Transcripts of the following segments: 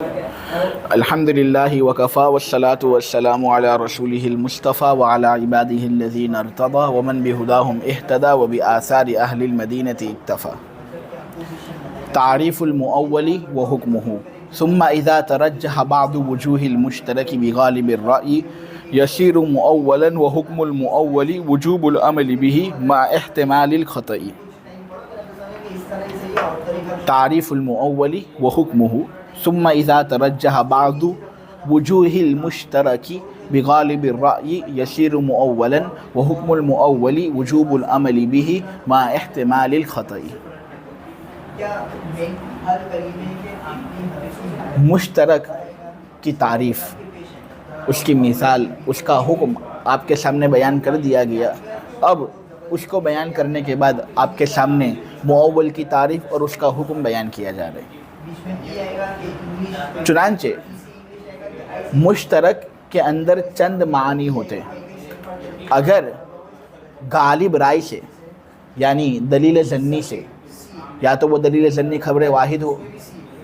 الحمد لله وكفى والصلاة والسلام على رسوله المصطفى وعلى عباده الذين ارتضى ومن بهداهم اهتدى وبآثار أهل المدينة اكتفى. تعريف المؤول وحكمه. ثم إذا ترجح بعض وجوه المشترك بغالب الرأي يصير مؤولا، وحكم المؤول وجوب العمل به مع احتمال الخطأ. تعريف المؤول وحكمه. ثم إذا ترجح بعض وجوه المشترك بغالب الرأي يصير مؤولا، وحكم المؤول وجوب العمل به مع احتمال الخطأ. مشترک کی تعریف، اس کی مثال، اس کا حکم آپ کے سامنے بیان کر دیا گیا. اب اس کو بیان کرنے کے بعد آپ کے سامنے مؤول کی تعریف اور اس کا حکم بیان کیا جا رہا ہے. چنانچہ مشترک کے اندر چند معنی ہوتے ہیں. اگر غالب رائے سے یعنی دلیل ظنی سے، یا تو وہ دلیل ظنی خبر واحد ہو،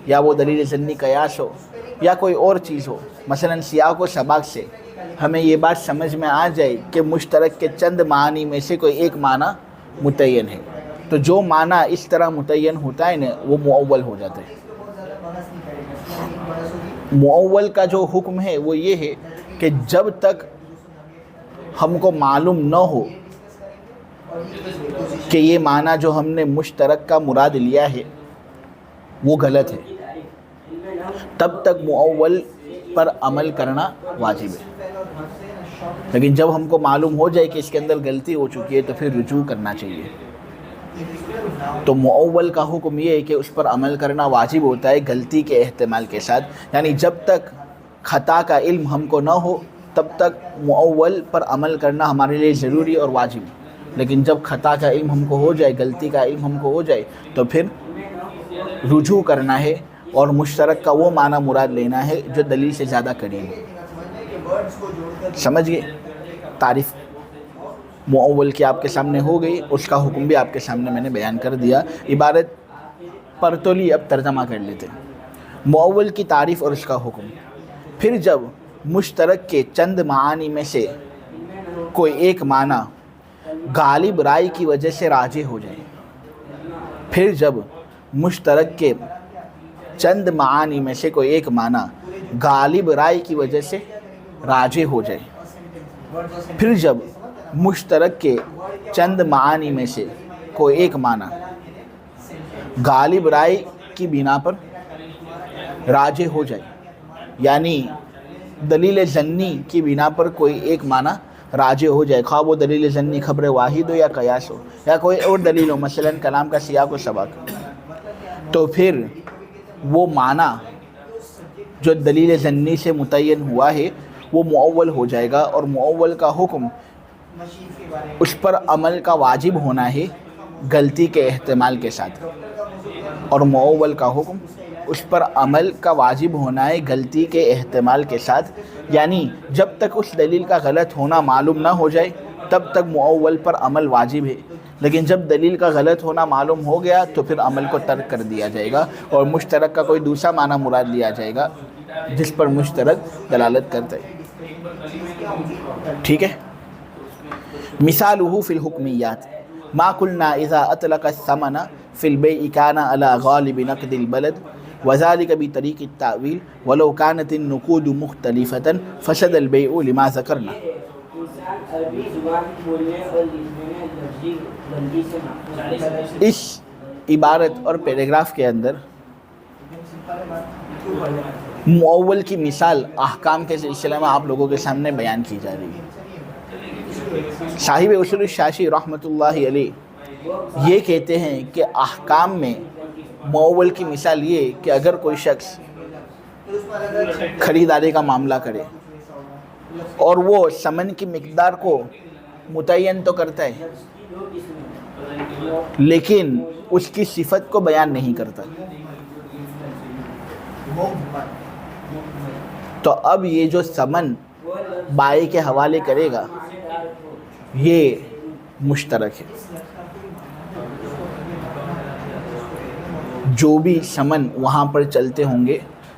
یا وہ دلیل ظنی قیاس ہو، یا کوئی اور چیز ہو، مثلا سیاق و سباق سے ہمیں یہ بات سمجھ میں آ جائے کہ مشترک کے چند معنی میں سے کوئی ایک معنی متعین ہے، تو جو معنی اس طرح متعین ہوتا ہے نا وہ مؤول ہو جاتا ہے. مؤول کا جو حکم ہے وہ یہ ہے کہ جب تک ہم کو معلوم نہ ہو کہ یہ معنی جو ہم نے مشترک کا مراد لیا ہے وہ غلط ہے، تب تک مؤول پر عمل کرنا واجب ہے. لیکن جب ہم کو معلوم ہو جائے کہ اس کے اندر غلطی ہو چکی ہے تو پھر رجوع کرنا چاہیے. تو مؤول کا حکم یہ ہے کہ اس پر عمل کرنا واجب ہوتا ہے غلطی کے احتمال کے ساتھ. یعنی جب تک خطا کا علم ہم کو نہ ہو تب تک مؤول پر عمل کرنا ہمارے لیے ضروری اور واجب. لیکن جب خطا کا علم ہم کو ہو جائے، غلطی کا علم ہم کو ہو جائے، تو پھر رجوع کرنا ہے اور مشترک کا وہ معنی مراد لینا ہے جو دلیل سے زیادہ قریب ہے. سمجھ گئے؟ تعریف مؤول کی آپ کے سامنے ہو گئی، اس کا حکم بھی آپ کے سامنے میں نے بیان کر دیا. عبارت پر تو لی، اب ترجمہ کر لیتے ہیں. مؤول کی تعریف اور اس کا حکم. پھر جب مشترک کے چند معانی میں سے کوئی ایک معنی غالب رائے کی وجہ سے راجح ہو جائے، پھر جب مشترک کے چند معانی میں سے کوئی ایک معنی غالب رائے کی وجہ سے راجح ہو جائے، پھر جب مشترک کے چند معانی میں سے کوئی ایک معنی غالب رائے کی بنا پر راجح ہو جائے، یعنی دلیل ظنی کی بنا پر کوئی ایک معنی راجح ہو جائے، خواہ وہ دلیل ظنی خبر واحد ہو یا قیاس ہو یا کوئی اور دلیل ہو، مثلا کلام کا سیاق و سباق، تو پھر وہ معنی جو دلیل ظنی سے متعین ہوا ہے وہ مؤول ہو جائے گا. اور مؤول کا حکم اس پر عمل کا واجب ہونا ہے غلطی کے احتمال کے ساتھ. اور مؤول کا حکم اس پر عمل کا واجب ہونا ہے غلطی کے احتمال کے ساتھ. یعنی جب تک اس دلیل کا غلط ہونا معلوم نہ ہو جائے تب تک مؤول پر عمل واجب ہے، لیکن جب دلیل کا غلط ہونا معلوم ہو گیا تو پھر عمل کو ترک کر دیا جائے گا اور مشترک کا کوئی دوسرا معنی مراد لیا جائے گا جس پر مشترک دلالت کرتا ہے. ٹھیک ہے؟ مثالہ فی الحکمیات ما قلنا اذا اطلق الثمن فی البیع کان علی غالب نقد البلد وذلك بطریق التأویل ولو كانت النقود مختلفة فسد البیع لما ذکرنا. اس عبارت اور پیراگراف کے اندر مؤول کی مثال احکام کے سلسلے میں آپ لوگوں کے سامنے بیان کی جا رہی ہے. صاحب اصول الشاشی رحمۃ اللہ علیہ یہ کہتے ہیں کہ احکام میں مؤول کی مثال یہ کہ اگر کوئی شخص خریداری کا معاملہ کرے اور وہ ثمن کی مقدار کو متعین تو کرتا ہے لیکن اس کی صفت کو بیان نہیں کرتا، تو اب یہ جو ثمن بائع کے حوالے کرے گا یہ مشترک ہے. جو بھی ثمن وہاں پر چلتے ہوں گے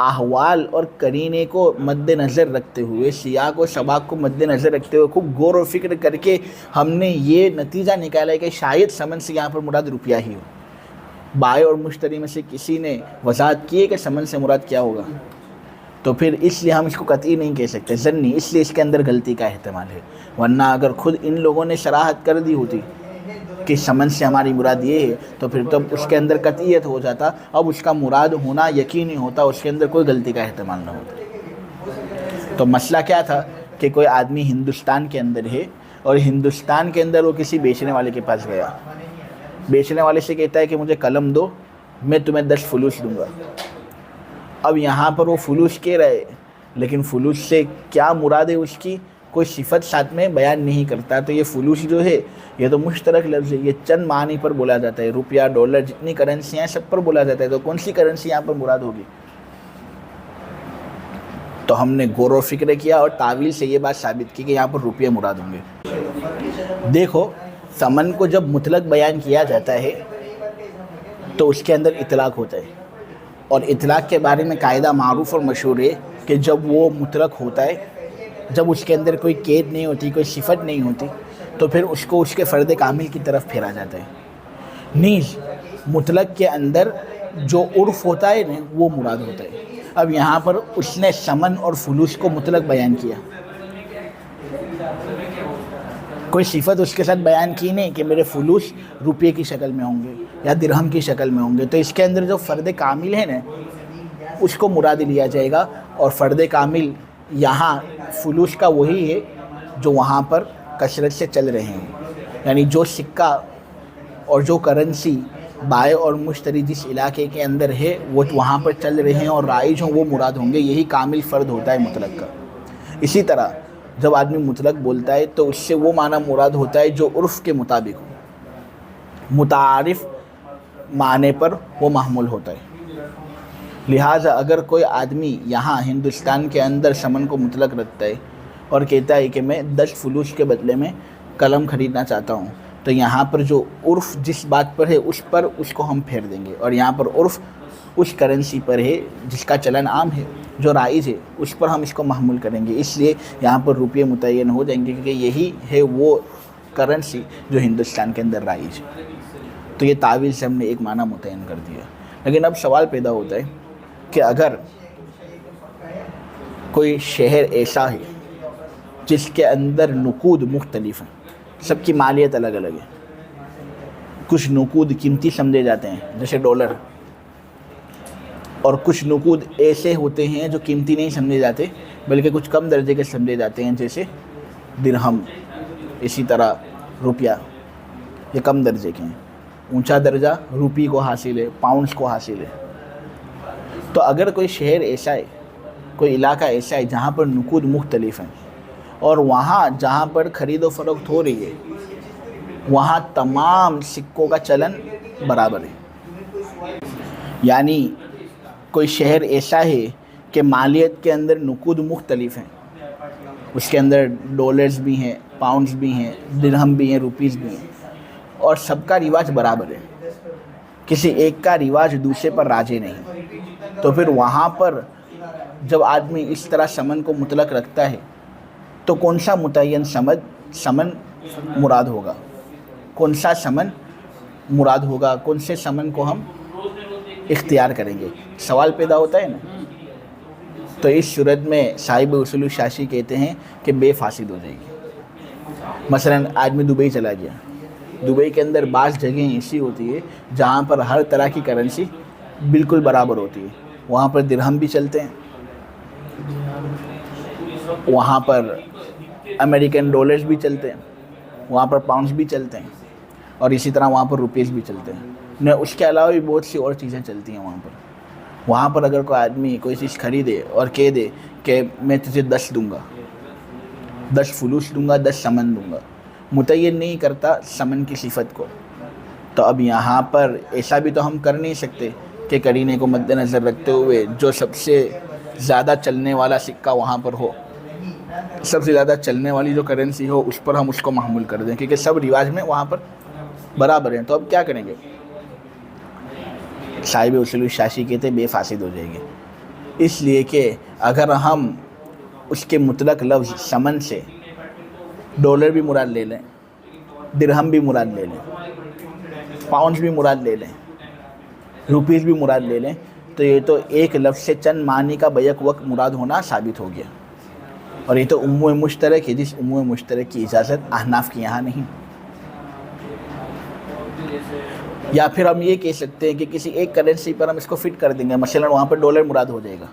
احوال اور کرینے کو مد نظر رکھتے ہوئے، سیاق و سباق کو مد نظر رکھتے ہوئے خوب غور و فکر کر کے ہم نے یہ نتیجہ نکالا ہے کہ شاید ثمن سے یہاں پر مراد روپیہ ہی ہو۔ بائع اور مشتری میں سے کسی نے وضاحت کی ہے کہ ثمن سے مراد کیا ہوگا، تو پھر اس لیے ہم اس کو قطعی نہیں کہہ سکتے، ظنی، اس لیے اس کے اندر غلطی کا احتمال ہے۔ ورنہ اگر خود ان لوگوں نے صراحت کر دی ہوتی کہ ثمن سے ہماری مراد یہ ہے تو پھر تو اس کے اندر قطعیت ہو جاتا، اب اس کا مراد ہونا یقینی ہوتا، اس کے اندر کوئی غلطی کا احتمال نہ ہوتا۔ تو مسئلہ کیا تھا کہ کوئی آدمی ہندوستان کے اندر ہے اور ہندوستان کے اندر وہ کسی بیچنے والے کے پاس گیا، بیچنے والے سے کہتا ہے کہ مجھے قلم دو، میں تمہیں 10 فلوس دوں گا۔ اب یہاں پر وہ فلوس کہہ رہے، لیکن فلوس سے کیا مراد ہے اس کی کوئی صفت ساتھ میں بیان نہیں کرتا، تو یہ فلوس جو ہے یہ تو مشترک لفظ ہے، یہ چند معنی پر بولا جاتا ہے، روپیہ، ڈالر، جتنی کرنسی ہیں سب پر بولا جاتا ہے، تو کون سی کرنسی یہاں پر مراد ہوگی؟ تو ہم نے غور و فکر کیا اور تعویل سے یہ بات ثابت کی کہ یہاں پر روپیہ مراد ہوں گے۔ دیکھو، ثمن کو جب مطلق بیان کیا جاتا ہے تو اس کے اندر اطلاق ہوتا ہے، اور اطلاق کے بارے میں قاعدہ معروف اور مشہور ہے کہ جب وہ مطلق ہوتا ہے، جب اس کے اندر کوئی قید نہیں ہوتی، کوئی صفت نہیں ہوتی، تو پھر اس کو اس کے فرد کامل کی طرف پھیرا جاتا ہے۔ نیز مطلق کے اندر جو عرف ہوتا ہے نا وہ مراد ہوتا ہے۔ اب یہاں پر اس نے ثمن اور فلوس کو مطلق بیان کیا، کوئی صفت اس کے ساتھ بیان کی نہیں کہ میرے فلوس روپے کی شکل میں ہوں گے یا درہم کی شکل میں ہوں گے، تو اس کے اندر جو فرد کامل ہے نا اس کو مراد لیا جائے گا، اور فرد کامل یہاں فلوس کا وہی ہے جو وہاں پر کثرت سے چل رہے ہیں، یعنی جو سکہ اور جو کرنسی بائع اور مشتری جس علاقے کے اندر ہے وہ وہاں پر چل رہے ہیں اور رائج ہوں وہ مراد ہوں گے، یہی کامل فرد ہوتا ہے مطلق کا۔ اسی طرح جب آدمی مطلق بولتا ہے تو اس سے وہ معنی مراد ہوتا ہے جو عرف کے مطابق ہو، متعارف معنی پر وہ محمول ہوتا ہے۔ لہٰذا اگر کوئی آدمی یہاں ہندوستان کے اندر ثمن کو مطلق رکھتا ہے اور کہتا ہے کہ میں 10 فلوس کے بدلے میں قلم خریدنا چاہتا ہوں، تو یہاں پر جو عرف جس بات پر ہے اس پر اس کو ہم پھیر دیں گے، اور یہاں پر عرف اس کرنسی پر ہے جس کا چلن عام ہے، جو رائج ہے، اس پر ہم اس کو محمول کریں گے، اس لیے یہاں پر روپیے متعین ہو جائیں گے کیونکہ یہی ہے وہ کرنسی جو ہندوستان کے اندر رائج ہے۔ تو یہ تعویل سے ہم نے ایک معنی متعین کر دیا۔ لیکن اب سوال پیدا ہوتا ہے کہ اگر کوئی شہر ایسا ہے جس کے اندر نقود مختلف ہیں، سب کی مالیت الگ الگ ہے، کچھ نقود قیمتی سمجھے جاتے ہیں جیسے ڈالر، اور کچھ نقود ایسے ہوتے ہیں جو قیمتی نہیں سمجھے جاتے بلکہ کچھ کم درجے کے سمجھے جاتے ہیں جیسے درہم، اسی طرح روپیہ، یہ کم درجے کے ہیں، اونچا درجہ روپی کو حاصل ہے، پاؤنڈز کو حاصل ہے۔ تو اگر کوئی شہر ایسا ہے، کوئی علاقہ ایسا ہے جہاں پر نقود مختلف ہیں اور وہاں جہاں پر خرید و فروخت ہو رہی ہے وہاں تمام سکوں کا چلن برابر ہے، یعنی کوئی شہر ایسا ہے کہ مالیت کے اندر نقود مختلف ہیں، اس کے اندر ڈالرز بھی ہیں، پاؤنڈز بھی ہیں، درہم بھی ہیں، روپیز بھی ہیں، اور سب کا رواج برابر ہے، کسی ایک کا رواج دوسرے پر راجے نہیں، تو پھر وہاں پر جب آدمی اس طرح ثمن کو مطلق رکھتا ہے تو کون سا متعین ثمن مراد ہوگا، کون سا ثمن مراد ہوگا، کون سے ثمن کو ہم اختیار کریں گے، سوال پیدا ہوتا ہے نا۔ تو اس صورت میں صاحب اصول الشاشی کہتے ہیں کہ بے فاسد ہو جائے گی۔ مثلا آدمی دبئی چلا گیا، دبئی کے اندر بعض جگہیں ایسی ہوتی ہے جہاں پر ہر طرح کی کرنسی بالکل برابر ہوتی ہے، وہاں پر درہم بھی چلتے ہیں، وہاں پر امریکن ڈالرز بھی چلتے ہیں، وہاں پر پاؤنڈز بھی چلتے ہیں، اور اسی طرح وہاں پر روپیز بھی چلتے ہیں، اس کے علاوہ بھی بہت سی اور چیزیں چلتی ہیں وہاں پر اگر کوئی آدمی کوئی چیز خریدے اور کہہ دے کہ میں تجھے 10 دوں گا، 10 فلوس دوں گا، 10 ثمن دوں گا، متعین نہیں کرتا ثمن کی صفت کو، تو اب یہاں پر ایسا بھی تو ہم کر نہیں سکتے کہ قرینے کو مد نظر رکھتے ہوئے جو سب سے زیادہ چلنے والا سکہ وہاں پر ہو، سب سے زیادہ چلنے والی جو کرنسی ہو اس پر ہم اس کو محمول کر دیں کیونکہ سب رواج میں وہاں پر برابر ہیں۔ تو اب کیا کریں گے؟ صاحب اصول الشاشی کہتے بے فاسد ہو جائے گی۔ اس لیے کہ اگر ہم اس کے مطلق لفظ ثمن سے ڈالر بھی مراد لے لیں، درہم بھی مراد لے لیں، پاؤنڈز بھی مراد لے لیں، روپیز بھی مراد لے لیں، تو یہ تو ایک لفظ سے چند معنی کا بیک وقت مراد ہونا ثابت ہو گیا، اور یہ تو عموم مشترک ہے، جس عموم مشترک کی اجازت احناف کے یہاں نہیں۔ یا پھر ہم یہ کہہ سکتے ہیں کہ کسی ایک کرنسی پر ہم اس کو فٹ کر دیں گے، مثلا وہاں پر ڈالر مراد ہو جائے گا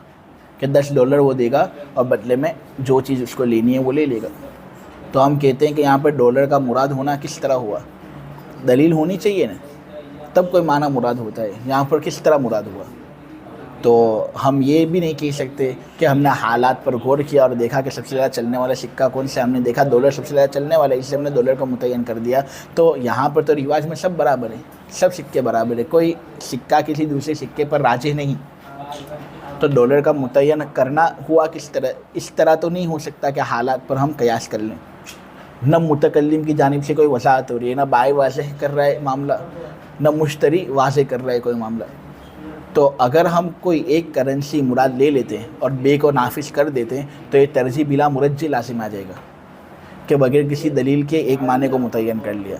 کہ $10 وہ دے گا اور بدلے میں جو چیز اس کو لینی ہے وہ لے لے گا۔ تو ہم کہتے ہیں کہ یہاں پر ڈالر کا مراد ہونا کس طرح ہوا، دلیل ہونی چاہیے نا، تب کوئی معنی مراد ہوتا ہے، یہاں پر کس طرح مراد ہوا۔ تو ہم یہ بھی نہیں کہہ سکتے کہ ہم نے حالات پر غور کیا اور دیکھا کہ سب سے زیادہ چلنے والا سکہ کون سا، ہم نے دیکھا ڈالر سب سے زیادہ چلنے والا ہے اس لیے ہم نے ڈالر کو متعین کر دیا۔ تو یہاں پر تو رواج میں سب برابر ہے، سب سکے برابر ہے، کوئی سکہ کسی دوسرے سکے پر راجح نہیں، تو ڈالر کا متعین کرنا ہوا کس طرح، اس طرح تو نہیں ہو سکتا کہ حالات پر ہم قیاس کر لیں۔ نہ متکلم کی جانب سے کوئی وضاحت ہو رہی ہے، نہ بائع واضح کر رہا ہے معاملہ، نہ مشتری واضح کر رہا ہے کوئی معاملہ۔ تو اگر ہم کوئی ایک کرنسی مراد لے لیتے ہیں اور بے کو نافذ کر دیتے ہیں تو یہ ترجیح بلا مرجح لازم آ جائے گا کہ بغیر کسی دلیل کے ایک معنی کو متعین کر لیا۔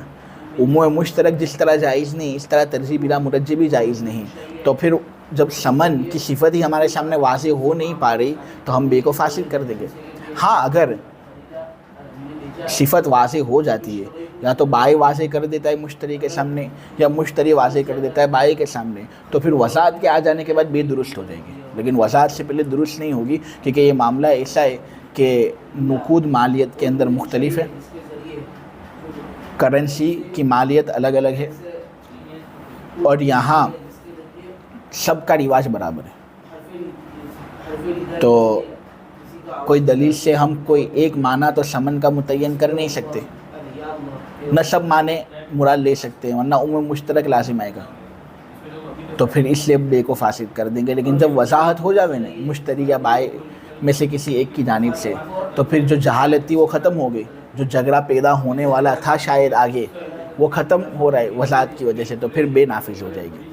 عموم مشترک جس طرح جائز نہیں، اس طرح ترجیح بلا مرجح بھی جائز نہیں۔ تو پھر جب ثمن کی صفت ہی ہمارے سامنے واضح ہو نہیں پا رہی تو ہم بے کو فاسد کر دیں گے۔ ہاں اگر صفت واضح ہو جاتی ہے، یا تو بائع واضح کر دیتا ہے مشتری کے سامنے یا مشتری واضح کر دیتا ہے بائع کے سامنے، تو پھر وضاحت کے آ جانے کے بعد بے درست ہو جائے گی، لیکن وضاحت سے پہلے درست نہیں ہوگی، کیونکہ یہ معاملہ ایسا ہے کہ نقود مالیت کے اندر مختلف ہے، کرنسی کی مالیت الگ الگ ہے، اور یہاں سب کا رواج برابر ہے۔ تو کوئی دلیل سے ہم کوئی ایک معنی تو ثمن کا متعین کر نہیں سکتے، نہ سب معنی مراد لے سکتے ہیں، ورنہ عموم مشترک لازم آئے گا، تو پھر اس لیے بے کو فاسد کر دیں گے۔ لیکن جب وضاحت ہو جاوے نا مشتری یا بائع میں سے کسی ایک کی جانب سے، تو پھر جو جہالت تھی وہ ختم ہو گئی، جو جھگڑا پیدا ہونے والا تھا شاید آگے وہ ختم ہو رہا ہے وضاحت کی وجہ سے، تو پھر بے نافذ ہو جائے گی۔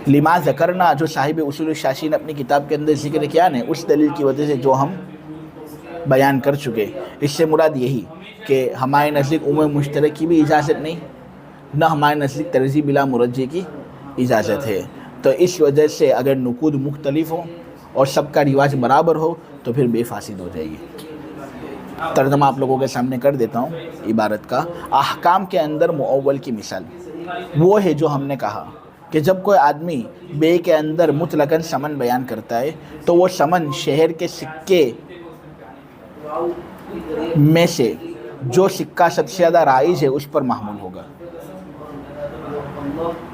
لما ذکرنا جو صاحب اصول الشاشی نے اپنی کتاب کے اندر ذکر کیا نا، اس دلیل کی وجہ سے جو ہم بیان کر چکے، اس سے مراد یہی کہ ہمارے نزدیک عموم مشترک کی بھی اجازت نہیں، نہ ہمارے نزدیک ترجیح بلا مرجح کی اجازت ہے۔ تو اس وجہ سے اگر نقود مختلف ہوں اور سب کا رواج برابر ہو تو پھر بے فاسد ہو جائے گی۔ ترجمہ آپ لوگوں کے سامنے کر دیتا ہوں عبارت کا۔ احکام کے اندر مؤول کی مثال وہ ہے جو ہم نے کہا کہ جب کوئی آدمی بے کے اندر مطلقاً ثمن بیان کرتا ہے تو وہ ثمن شہر کے سکے میں سے جو سکہ سب سے زیادہ رائج ہے اس پر محمول ہوگا۔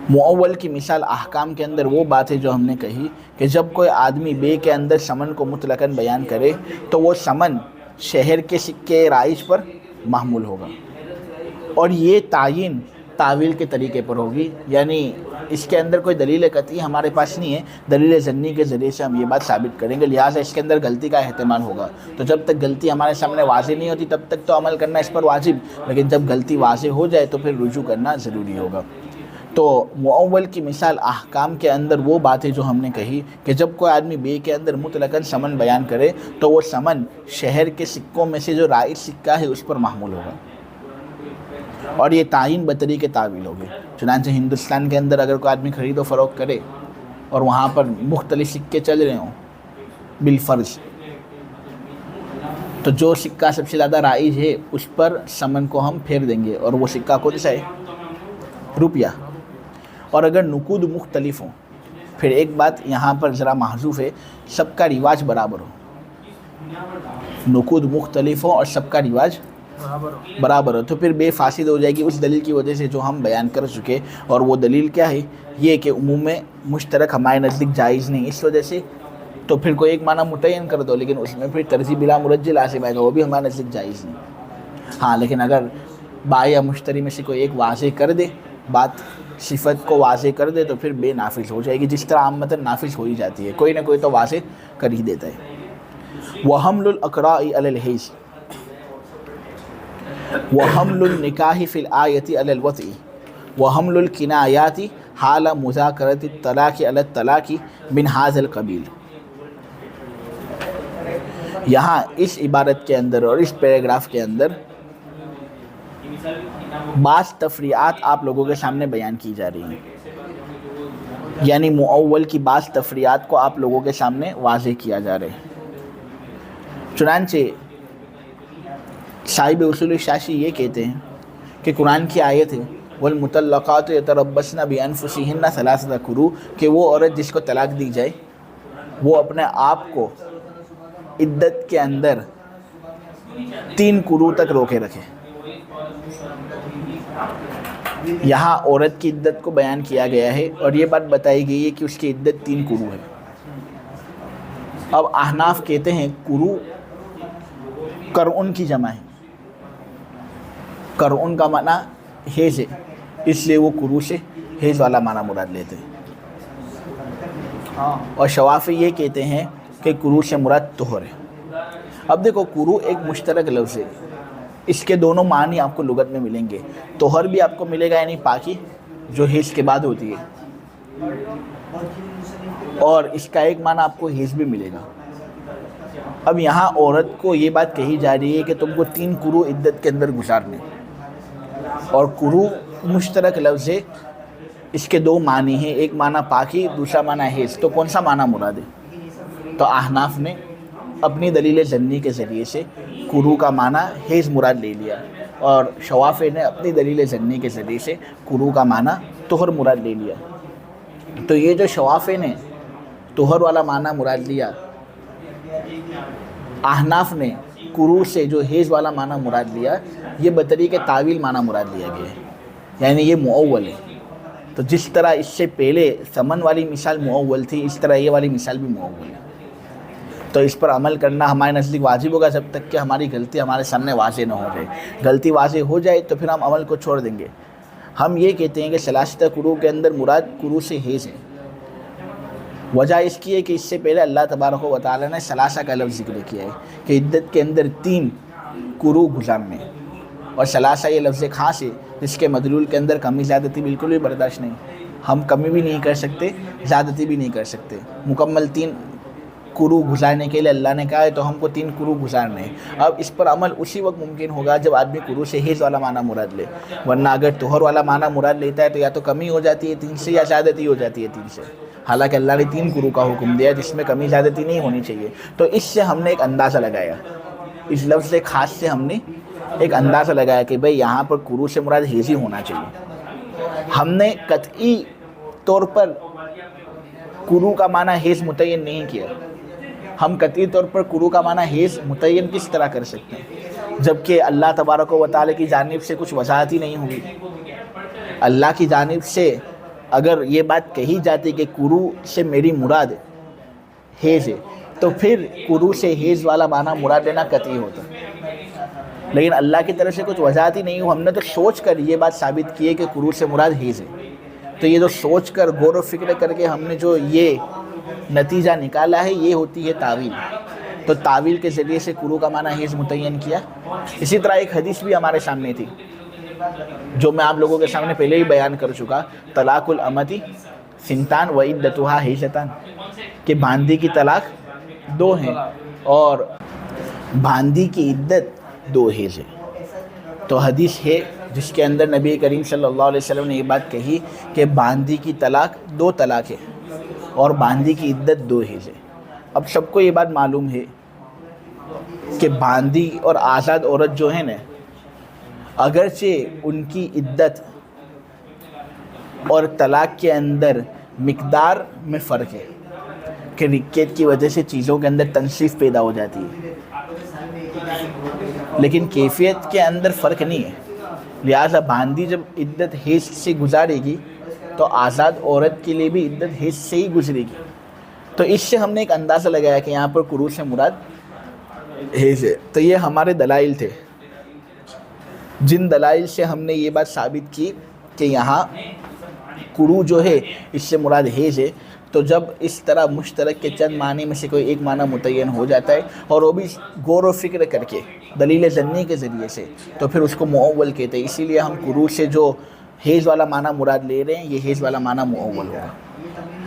مؤول کی مثال احکام کے اندر وہ بات ہے جو ہم نے کہی کہ جب کوئی آدمی بے کے اندر ثمن کو مطلقاً بیان کرے تو وہ ثمن شہر کے سکے رائج پر محمول ہوگا، اور یہ تعین تعویل کے طریقے پر ہوگی، یعنی اس کے اندر کوئی دلیل قطعی ہمارے پاس نہیں ہے، دلیل ظنی کے ذریعے سے ہم یہ بات ثابت کریں گے، لہٰذا اس کے اندر غلطی کا احتمال ہوگا۔ تو جب تک غلطی ہمارے سامنے واضح نہیں ہوتی تب تک تو عمل کرنا اس پر واجب، لیکن جب غلطی واضح ہو جائے تو پھر رجوع کرنا ضروری ہوگا۔ تو مؤول کی مثال احکام کے اندر وہ بات ہے جو ہم نے کہی کہ جب کوئی آدمی بے کے اندر مطلقاً ثمن بیان کرے تو وہ ثمن شہر کے سکوں میں سے جو رائج سکہ ہے اس پر محمول ہوگا، اور یہ تعین بطریق تعویل ہوگی۔ چنانچہ ہندوستان کے اندر اگر کوئی آدمی خرید و فروخت کرے اور وہاں پر مختلف سکے چل رہے ہوں بالفرض، تو جو سکہ سب سے زیادہ رائج ہے اس پر ثمن کو ہم پھیر دیں گے، اور وہ سکہ کون سا ہے؟ روپیہ۔ اور اگر نقود مختلف ہوں، پھر ایک بات یہاں پر ذرا محذوف ہے، سب کا رواج برابر ہو، نقود مختلف ہوں اور سب کا رواج برابر ہو، تو پھر بے فاسد ہو جائے گی اس دلیل کی وجہ سے جو ہم بیان کر چکے، اور وہ دلیل کیا ہے؟ یہ کہ عموم مشترک ہمارے نزدیک جائز نہیں، اس وجہ سے تو پھر کوئی ایک معنی متعین کر دو، لیکن اس میں پھر ترجیح بلا مرجح لازم آئے گا، وہ بھی ہمارے نزدیک جائز نہیں۔ ہاں لیکن اگر بائع یا مشتری میں سے کوئی ایک واضح کر دے، بات صفت کو واضح کر دے، تو پھر بے نافذ ہو جائے گی، جس طرح عامةً نافذ ہو ہی جاتی ہے، کوئی نہ کوئی تو واضح کر ہی دیتا ہے۔ وحمل الاقراء علی الحیض وحمل النکاح فی الآیۃ علی الوطء وحمل الکنایات حال مذاکرۃ الطلاق علی الطلاق من ھذا القبیل۔ یہاں اس عبارت کے اندر اور اس پیراگراف کے اندر بعض تفریعات آپ لوگوں کے سامنے بیان کی جا رہی ہیں، یعنی مؤول کی بعض تفریعات کو آپ لوگوں کے سامنے واضح کیا جا رہا ہے۔ چنانچہ صاحب اصول شاشی یہ کہتے ہیں کہ قرآن کی آیت ہے والمطلقات یتربصن بانفسہن ثلاثۃ قروء، کہ وہ عورت جس کو طلاق دی جائے وہ اپنے آپ کو عدت کے اندر 3 قروء تک روکے رکھے۔ یہاں عورت کی عدت کو بیان کیا گیا ہے اور یہ بات بتائی گئی ہے کہ اس کی عدت 3 قروء ہے۔ اب احناف کہتے ہیں قروء قرعن کی جمع ہے، قرعن کا معنی حیض ہے، اس لیے وہ قروء سے حیض والا معنی مراد لیتے ہیں، اور شوافی یہ کہتے ہیں کہ قروء سے مراد طہر ہے۔ اب دیکھو قروء ایک مشترک لفظ ہے، اس کے دونوں معنی آپ کو لغت میں ملیں گے۔ طہر بھی آپ کو ملے گا یعنی پاکی جو حیض کے بعد ہوتی ہے، اور اس کا ایک معنی آپ کو حیض بھی ملے گا۔ اب یہاں عورت کو یہ بات کہی جا رہی ہے کہ تم کو 3 قروء عدت کے اندر گزارنے، اور قروء مشترک لفظ ہے، اس کے 2 معنی ہیں، ایک معنی پاکی دوسرا معنی حیض، تو کون سا معنی مراد ہے؟ تو احناف نے اپنی دلیل ظنی کے ذریعے سے قروء کا معنی حیض مراد لے لیا، اور شوافی نے اپنی دلیل ظنی کے ذریعے سے قروء کا معنی طہر مراد لے لیا۔ تو یہ جو شوافی نے طہر والا معنی مراد لیا، احناف نے قروء سے جو حیض والا معنی مراد لیا، یہ بطریق تعویل معنی مراد لیا گیا ہے، یعنی یہ مؤول ہے۔ تو جس طرح اس سے پہلے ثمن والی مثال مؤول تھی، اس طرح یہ والی مثال بھی مؤول ہے۔ تو اس پر عمل کرنا ہمارے نزدیک واجب ہوگا جب تک کہ ہماری غلطی ہمارے سامنے واضح نہ ہو جائے۔ غلطی واضح ہو جائے تو پھر ہم عمل کو چھوڑ دیں گے۔ ہم یہ کہتے ہیں کہ ثلاثۃ قروء کے اندر مراد قروء سے حیض ہے۔ وجہ اس کی ہے کہ اس سے پہلے اللہ تبارک و تعالیٰ نے ثلاثہ کا لفظ ذکر کیا ہے کہ عدت کے اندر 3 قروء گزارنے، اور ثلاثہ یہ لفظ خاص ہے جس کے مدلول کے اندر کمی زیادتی بالکل بھی برداشت نہیں، ہم کمی بھی نہیں کر سکتے، زیادتی بھی نہیں کر سکتے۔ مکمل 3 قروء گزارنے کے لیے اللہ نے کہا ہے تو ہم کو 3 قروء گزارنے ہیں۔ اب اس پر عمل اسی وقت ممکن ہوگا جب آدمی قروء سے حیض والا معنی مراد لے، ورنہ اگر طہر والا معنی مراد لیتا ہے تو یا تو کمی ہو جاتی ہے 3 سے یا زیادتی ہو جاتی ہے 3 سے، حالانکہ اللہ نے 3 قروء کا حکم دیا جس میں کمی زیادتی نہیں ہونی چاہیے۔ تو اس سے ہم نے ایک اندازہ لگایا، اس لفظ خاص سے ہم نے ایک اندازہ لگایا کہ بھئی یہاں پر قروء سے مراد حیض ہی ہونا چاہیے۔ ہم نے قطعی طور پر قروء کا معنی حیض متعین نہیں کیا۔ ہم قطعی طور پر قروء کا معنی حیض متعین کس طرح کر سکتے ہیں جبکہ اللہ تبارک و تعالیٰ کی جانب سے کچھ وضاحت ہی نہیں ہوگی؟ اللہ کی جانب سے اگر یہ بات کہی جاتی کہ قروء سے میری مراد حیض ہے تو پھر قروء سے حیض والا معنی مراد لینا قطعی ہوتا، لیکن اللہ کی طرف سے کچھ وضاحت ہی نہیں ہو، ہم نے تو سوچ کر یہ بات ثابت کی ہے کہ قروء سے مراد حیض ہے۔ تو یہ جو سوچ کر غور و فکر کر کے ہم نے جو یہ نتیجہ نکالا ہے یہ ہوتی ہے تعویل۔ تو تعویل کے ذریعے سے قروء کا معنی حیض متعین کیا۔ اسی طرح ایک حدیث بھی ہمارے سامنے تھی جو میں آپ لوگوں کے سامنے پہلے ہی بیان کر چکا، طلاق الامتی سنتان و عدتها حیضتان، کہ باندی کی طلاق 2 ہیں اور باندی کی عدت 2 حیض ہے۔ تو حدیث ہے جس کے اندر نبی کریم صلی اللہ علیہ وسلم نے یہ بات کہی کہ باندی کی طلاق 2 طلاق ہے اور باندی کی عدت 2 حیض ہے۔ اب سب کو یہ بات معلوم ہے کہ باندی اور آزاد عورت جو ہیں نا، اگرچہ ان کی عدت اور طلاق کے اندر مقدار میں فرق ہے کہ رکیت کی وجہ سے چیزوں کے اندر تنصیف پیدا ہو جاتی ہے، لیکن کیفیت کے اندر فرق نہیں ہے۔ لہٰذا باندی جب عدت حیض سے گزارے گی تو آزاد عورت کے لیے بھی عدت حیض سے ہی گزرے گی۔ تو اس سے ہم نے ایک اندازہ لگایا کہ یہاں پر قروء سے مراد حیض ہے۔ تو یہ ہمارے دلائل تھے، جن دلائل سے ہم نے یہ بات ثابت کی کہ یہاں قروء جو ہے اس سے مراد حیض ہے۔ تو جب اس طرح مشترک کے چند معنی میں سے کوئی ایک معنی متعین ہو جاتا ہے اور وہ بھی غور و فکر کر کے دلیل ظنی کے ذریعے سے، تو پھر اس کو مؤول کہتے ہیں۔ اسی لیے ہم قروء سے جو حیض والا معنی مراد لے رہے ہیں، یہ حیض والا معنی مؤول ہوگا۔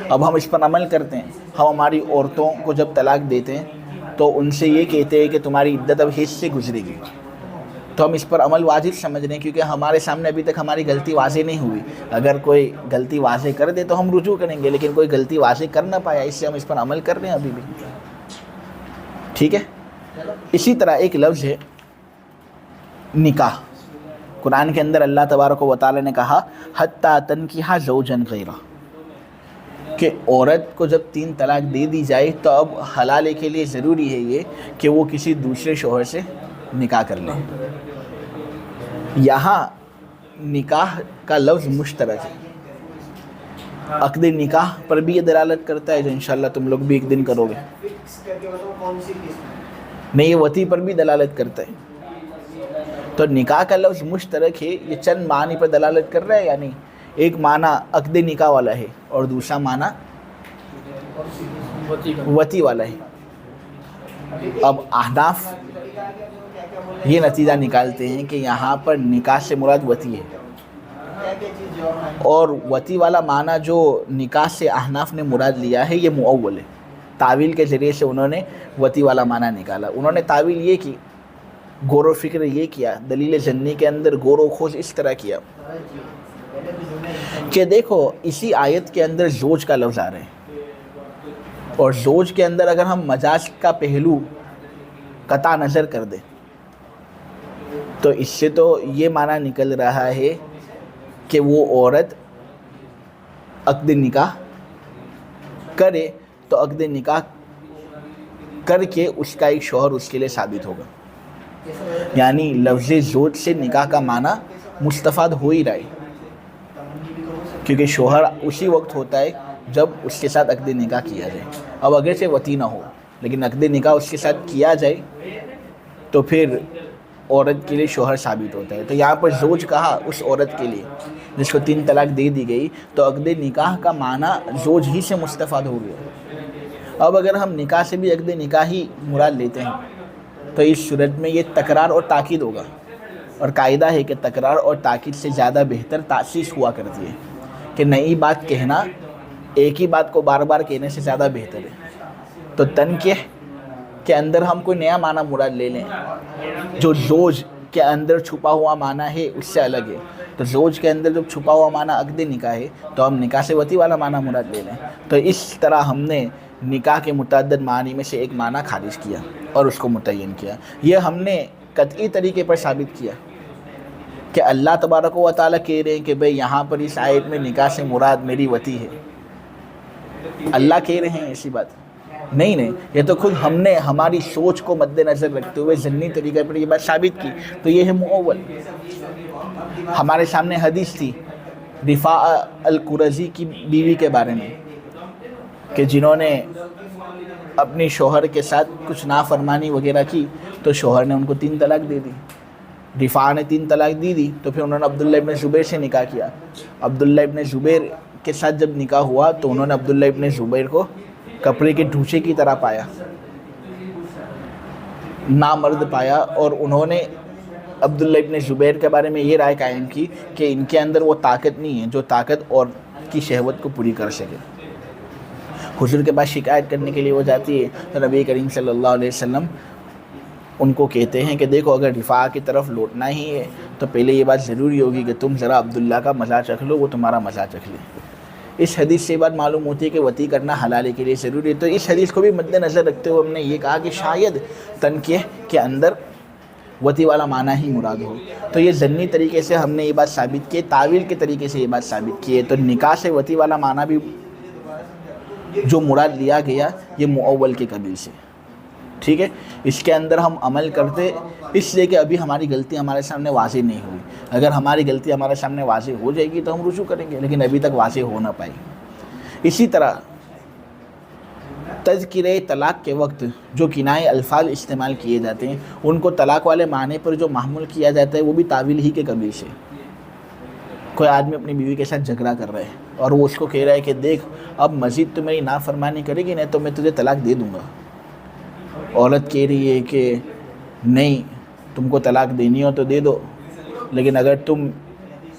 اب ہم اس پر عمل کرتے ہیں، ہم ہماری عورتوں کو جب طلاق دیتے ہیں تو ان سے یہ کہتے ہیں کہ تمہاری عدت اب حیض سے گزرے گی، تو ہم اس پر عمل واجب سمجھ رہے ہیں کیونکہ ہمارے سامنے ابھی تک ہماری غلطی واضح نہیں ہوئی۔ اگر کوئی غلطی واضح کر دے تو ہم رجوع کریں گے، لیکن کوئی غلطی واضح کر نہ پایا، اس سے ہم اس پر عمل کر رہے ہیں ابھی بھی، ٹھیک ہے۔ اسی طرح ایک لفظ ہے نکاح، قرآن کے اندر اللہ تبارک و تعالی نے کہا حتی تنکح زوجا غیرہ، کہ عورت کو جب 3 طلاق دے دی جائے تو اب حلال کے لیے ضروری ہے یہ کہ وہ کسی دوسرے شوہر سے نکاح کر لے۔ یہاں نکاح کا لفظ مشترک ہے، عقد نکاح پر بھی یہ دلالت کرتا ہے جو انشاءاللہ تم لوگ بھی ایک دن کرو گے، نہیں یہ وطی پر بھی دلالت کرتا ہے۔ تو نکاح کا لفظ مشترک ہے، یہ چند معنی پر دلالت کر رہا ہے، یعنی ایک معنی عقد نکاح والا ہے اور دوسرا معنی وطی والا ہے۔ اب احناف یہ نتیجہ نکالتے ہیں کہ یہاں پر نکاح سے مراد وطی ہے، اور وطی والا معنی جو نکاح سے احناف نے مراد لیا ہے یہ مؤول ہے۔ تعویل کے ذریعے سے انہوں نے وطی والا معنی نکالا۔ انہوں نے تعویل یہ کی، غور و فکر یہ کیا، دلیل ضنی کے اندر غور و خوض اس طرح کیا کہ دیکھو اسی آیت کے اندر زوج کا لفظ آ رہا ہے، اور زوج کے اندر اگر ہم مجاز کا پہلو قطع نظر کر دیں تو اس سے تو یہ معنی نکل رہا ہے کہ وہ عورت عقد نکاح کرے تو عقد نکاح کر کے اس کا ایک شوہر اس کے لیے ثابت ہوگا، یعنی لفظ زوج سے نکاح کا معنی مستفاد ہو ہی رہا ہے، کیونکہ شوہر اسی وقت ہوتا ہے جب اس کے ساتھ عقد نکاح کیا جائے۔ اب اگرچہ وطی نہ ہو لیکن عقد نکاح اس کے ساتھ کیا جائے تو پھر عورت کے لیے شوہر ثابت ہوتا ہے۔ تو یہاں پر زوج کہا اس عورت کے لیے جس کو 3 طلاق دے دی گئی، تو عقد نکاح کا معنی زوج ہی سے مستفاد ہو گیا۔ اب اگر ہم نکاح سے بھی عقد نکاح ہی مراد لیتے ہیں تو اس صورت میں یہ تکرار اور تاکید ہوگا، اور قاعدہ ہے کہ تکرار اور تاکید سے زیادہ بہتر تاسیس ہوا کرتی ہے، کہ نئی بات کہنا ایک ہی بات کو بار بار کہنے سے زیادہ بہتر ہے۔ تو تنکیح کے اندر ہم کوئی نیا معنی مراد لے لیں جو زوج کے اندر چھپا ہوا معنی ہے اس سے الگ ہے، تو زوج کے اندر جب چھپا ہوا معنی عقد نکاح ہے تو ہم نکاح سے وطی والا معنی مراد لے لیں۔ تو اس طرح ہم نے نکاح کے متعدد معنی میں سے ایک معنی خارج کیا اور اس کو متعین کیا۔ یہ ہم نے قطعی طریقے پر ثابت کیا کہ اللہ تبارک و تعالیٰ کہہ رہے ہیں کہ بھئی یہاں پر اس آیت میں نکاح سے مراد میری وطی ہے، اللہ کہہ رہے ہیں ایسی بات نہیں، یہ تو خود ہم نے ہماری سوچ کو مد نظر رکھتے ہوئے ضمنی طریقے پر یہ بات ثابت کی، تو یہ ہے مؤول۔ ہمارے سامنے حدیث تھی رفاعہ القرظی کی بیوی کے بارے میں کہ جنہوں نے اپنی شوہر کے ساتھ کچھ نافرمانی وغیرہ کی تو شوہر نے ان کو 3 طلاق دے دی۔ رفاعہ نے 3 طلاق دی تو پھر انہوں نے عبداللہ ابن زبیر سے نکاح کیا۔ عبداللہ ابن زبیر کے ساتھ جب نکاح ہوا تو انہوں نے عبداللہ ابن زبیر کو کپڑے کے ڈھونچے کی طرح پایا، نامرد پایا، اور انہوں نے عبداللہ ابن زبیر کے بارے میں یہ رائے قائم کی کہ ان کے اندر وہ طاقت نہیں ہے جو طاقت اور کی شہوت کو پوری کر سکے۔ حضور کے پاس شکایت کرنے کے لیے وہ جاتی ہے تو نبی کریم صلی اللہ علیہ وسلم ان کو کہتے ہیں کہ دیکھو اگر رفاعہ کی طرف لوٹنا ہی ہے تو پہلے یہ بات ضروری ہوگی کہ تم ذرا عبداللہ کا مزہ چکھ لو، وہ تمہارا مزہ چکھ لے۔ اس حدیث سے یہ بات معلوم ہوتی ہے کہ وطی کرنا حلال کے لیے ضروری ہے۔ تو اس حدیث کو بھی مد نظر رکھتے ہوئے ہم نے یہ کہا کہ شاید تنکیح کے اندر وطی والا معنی ہی مراد ہو۔ تو یہ ضمنی طریقے سے ہم نے یہ بات ثابت کی، تعویل کے طریقے سے یہ بات ثابت کی ہے۔ تو نکاح سے وطی والا معنی بھی جو مراد لیا گیا یہ مؤول کے قبیل سے، ٹھیک ہے۔ اس کے اندر ہم عمل کرتے اس لیے کہ ابھی ہماری غلطی ہمارے سامنے واضح نہیں ہوئی۔ اگر ہماری غلطی ہمارے سامنے واضح ہو جائے گی تو ہم رجوع کریں گے، لیکن ابھی تک واضح ہو نہ پائی۔ اسی طرح تذکرہ طلاق کے وقت جو کنائے الفاظ استعمال کیے جاتے ہیں ان کو طلاق والے معنی پر جو محمول کیا جاتا ہے وہ بھی تعویل ہی کے قبیل سے۔ کوئی آدمی اپنی بیوی کے ساتھ جھگڑا کر رہا ہے اور وہ اس کو کہہ رہا ہے کہ دیکھ اب مزید تو میری نافرمانی کرے گی نہیں تو میں تجھے طلاق دے دوں گا۔ عورت کہہ رہی ہے کہ نہیں تم کو طلاق دینی ہو تو دے دو، لیکن اگر تم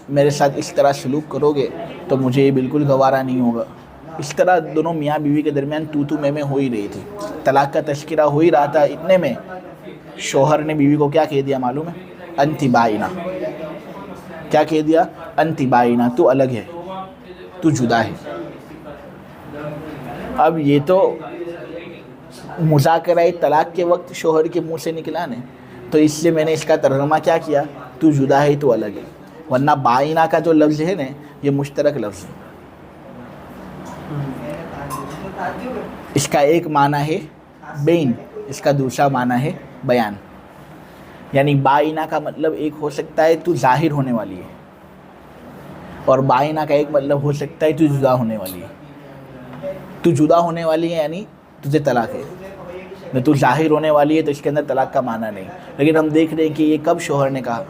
میرے ساتھ اس طرح سلوک کرو گے تو مجھے یہ بالکل گوارا نہیں ہوگا۔ اس طرح دونوں میاں بیوی کے درمیان تو میں ہو ہی رہی تھی، طلاق کا تذکرہ ہو ہی رہا تھا، اتنے میں شوہر نے بیوی کو کیا کہہ دیا معلوم ہے؟ انتی بائنا۔ کیا کہہ دیا؟ انتی بائنا، تو الگ ہے، تو جدا ہے۔ اب یہ تو مذاکرہ طلاق کے وقت شوہر کے منہ سے نکلا نے، تو اس لیے میں نے اس کا ترجمہ کیا کیا؟ تو جدا ہے، تو الگ ہے۔ ورنہ بائنا کا جو لفظ ہے نا، یہ مشترک لفظ ہے۔ اس کا ایک معنی ہے بین، اس کا دوسرا معنی ہے بیان۔ یعنی بائنا کا مطلب ایک ہو سکتا ہے تو ظاہر ہونے والی ہے، اور بائنا کا ایک مطلب ہو سکتا ہے تو جدا ہونے والی ہے۔ تو جدا ہونے والی ہے یعنی تجھے طلاق ہے، میں تو ظاہر ہونے والی ہے تو اس کے اندر طلاق کا معنی نہیں۔ لیکن ہم دیکھ رہے ہیں کہ یہ کب شوہر نے کہا؟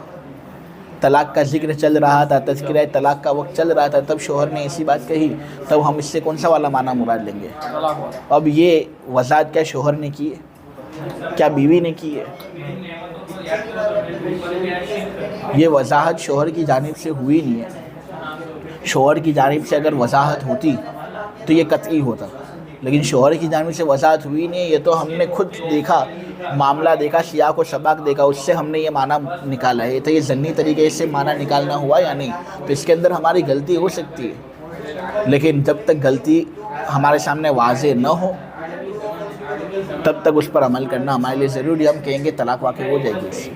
طلاق کا ذکر چل رہا تھا، تذکرہ طلاق کا وقت چل رہا تھا، تب شوہر نے ایسی بات کہی، تب ہم اس سے کون سا والا معنی مراد لیں گے؟ اب یہ وضاحت کیا شوہر نے کی ہے؟ کیا بیوی نے کی ہے؟ یہ وضاحت شوہر کی جانب سے ہوئی نہیں ہے۔ شوہر کی جانب سے اگر وضاحت ہوتی تو یہ قطعی ہوتا، لیکن شوہر کی جانب سے وضاحت ہوئی نہیں ہے۔ یہ تو ہم نے خود دیکھا، معاملہ دیکھا، سیاق و سباق دیکھا، اس سے ہم نے یہ معنی نکالا ہے۔ تو یہ ضمنی طریقے سے معنی نکالنا ہوا یا نہیں، تو اس کے اندر ہماری غلطی ہو سکتی ہے، لیکن جب تک غلطی ہمارے سامنے واضح نہ ہو تب تک اس پر عمل کرنا ہمارے لیے ضروری ہے۔ ہم کہیں گے طلاق واقع ہو جائے گی، اس سے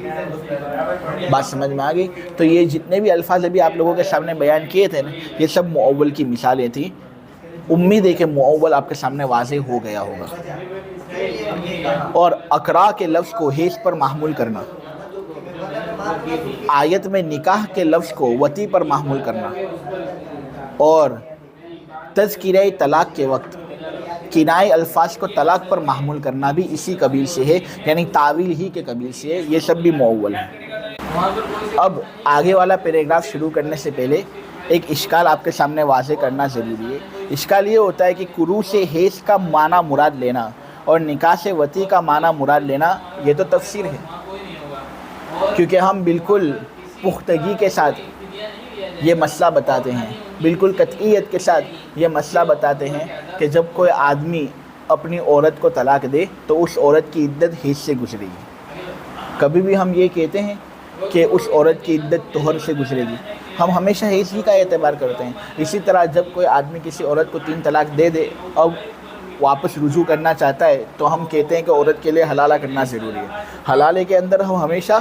بات سمجھ میں آ گئی؟ تو یہ جتنے بھی الفاظ ابھی آپ لوگوں کے سامنے بیان کیے تھے نا، یہ سب معول کی مثالیں تھیں۔ امید ہے کہ معول آپ کے سامنے واضح ہو گیا ہوگا۔ اور اقرا کے لفظ کو حیض پر محمول کرنا، آیت میں نکاح کے لفظ کو وطی پر محمول کرنا، اور تذکرہ طلاق کے وقت کنائے الفاظ کو طلاق پر محمول کرنا بھی اسی قبیل سے ہے، یعنی تعویل ہی کے قبیل سے ہے۔ یہ سب بھی معول ہے۔ اب آگے والا پیراگراف شروع کرنے سے پہلے ایک اشکال آپ کے سامنے واضح کرنا ضروری ہے۔ اشکال یہ ہوتا ہے کہ کرو سے حیض کا معنی مراد لینا اور نکاح سے وطی کا معنی مراد لینا، یہ تو تفسیر ہے، کیونکہ ہم بالکل پختگی کے ساتھ یہ مسئلہ بتاتے ہیں، بالکل قطعیت کے ساتھ یہ مسئلہ بتاتے ہیں کہ جب کوئی آدمی اپنی عورت کو طلاق دے تو اس عورت کی عدت حیض سے گزرے گی۔ کبھی بھی ہم یہ کہتے ہیں کہ اس عورت کی عدت طہر سے گزرے گی، ہم ہمیشہ حیض ہی کا اعتبار کرتے ہیں۔ اسی طرح جب کوئی آدمی کسی عورت کو 3 طلاق دے دے، اب واپس رجوع کرنا چاہتا ہے، تو ہم کہتے ہیں کہ عورت کے لیے حلالہ کرنا ضروری ہے۔ حلالے کے اندر ہم ہمیشہ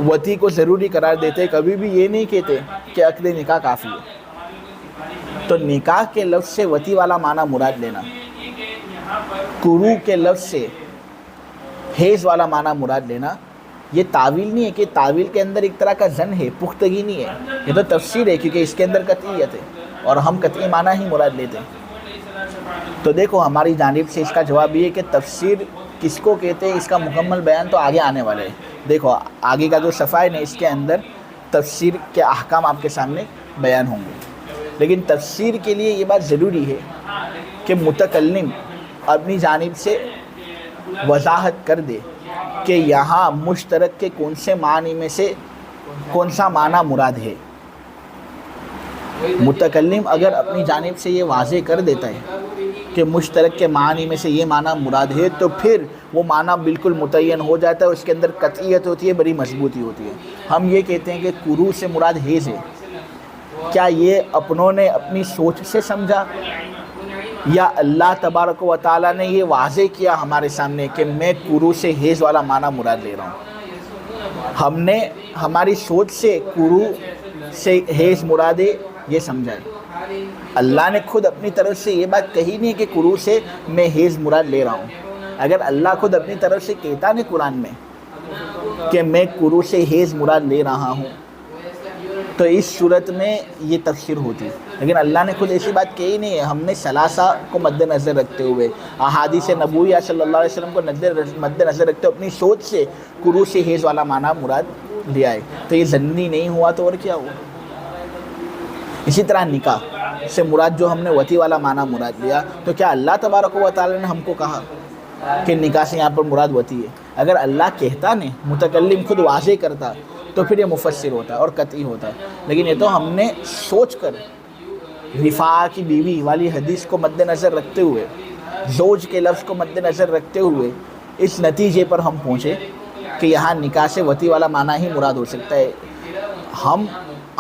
وطی کو ضروری قرار دیتے، کبھی بھی یہ نہیں کہتے کہ عقد نکاح کافی ہے۔ تو نکاح کے لفظ سے وطی والا معنی مراد لینا، کرو کے لفظ سے حیض والا معنی مراد لینا، یہ تعویل نہیں ہے کہ تعویل کے اندر ایک طرح کا ظن ہے، پختگی نہیں ہے، یہ تو تفسیر ہے، کیونکہ اس کے اندر قطعیت ہے اور ہم قطعی معنی ہی مراد لیتے ہیں۔ تو دیکھو ہماری جانب سے اس کا جواب یہ ہے کہ تفسیر کس کو کہتے ہیں، اس کا مکمل بیان تو آگے آنے والا ہے۔ دیکھو آگے کا جو صفحہ ہے نا، اس کے اندر تفسیر کے احکام آپ کے سامنے بیان ہوں گے، لیکن تفسیر کے لیے یہ بات ضروری ہے کہ متکلم اپنی جانب سے وضاحت کر دے کہ یہاں مشترک کے کون سے معنی میں سے کون سا معنی مراد ہے۔ متکلم اگر اپنی جانب سے یہ واضح کر دیتا ہے کہ مشترک کے معنی میں سے یہ معنی مراد ہے، تو پھر وہ معنی بالکل متعین ہو جاتا ہے، اس کے اندر قطعیت ہوتی ہے، بڑی مضبوطی ہوتی ہے۔ ہم یہ کہتے ہیں کہ کرو سے مراد حیض ہے، کیا یہ اپنوں نے اپنی سوچ سے سمجھا یا اللہ تبارک و تعالیٰ نے یہ واضح کیا ہمارے سامنے کہ میں کرو سے حیض والا معنی مراد لے رہا ہوں؟ ہم نے ہماری سوچ سے کرو سے حیض مراد ہے یہ سمجھا ہے۔ اللہ نے خود اپنی طرف سے یہ بات کہی نہیں کہ کرو سے میں حیض مراد لے رہا ہوں۔ اگر اللہ خود اپنی طرف سے کہتا نہیں قرآن میں کہ میں کرو سے حیض مراد لے رہا ہوں، تو اس صورت میں یہ تفسیر ہوتی، لیکن اللہ نے خود ایسی بات کہی نہیں ہے۔ ہم نے ثلاثہ کو مد نظر رکھتے ہوئے، احادیث نبویہ صلی اللہ علیہ وسلم کو مد نظر رکھتے ہوئے اپنی سوچ سے کرو سے حیض والا معنی مراد لیا ہے، تو یہ ضمنی نہیں ہوا تو اور کیا ہوا؟ اسی طرح نکاح سے مراد جو ہم نے وطی والا معنی مراد لیا، تو کیا اللہ تبارک و تعالی نے ہم کو کہا کہ نکاح سے یہاں پر مراد وطی ہے؟ اگر اللہ کہتا نہیں، متکلم خود واضح کرتا، تو پھر یہ مفسر ہوتا ہے اور قطعی ہوتا ہے. لیکن یہ تو ہم نے سوچ کر رفاع کی بیوی والی حدیث کو مد نظر رکھتے ہوئے, زوج کے لفظ کو مد نظر رکھتے ہوئے اس نتیجے پر ہم پہنچے کہ یہاں نکاح سے وطی والا معنی ہی مراد ہو سکتا ہے. ہم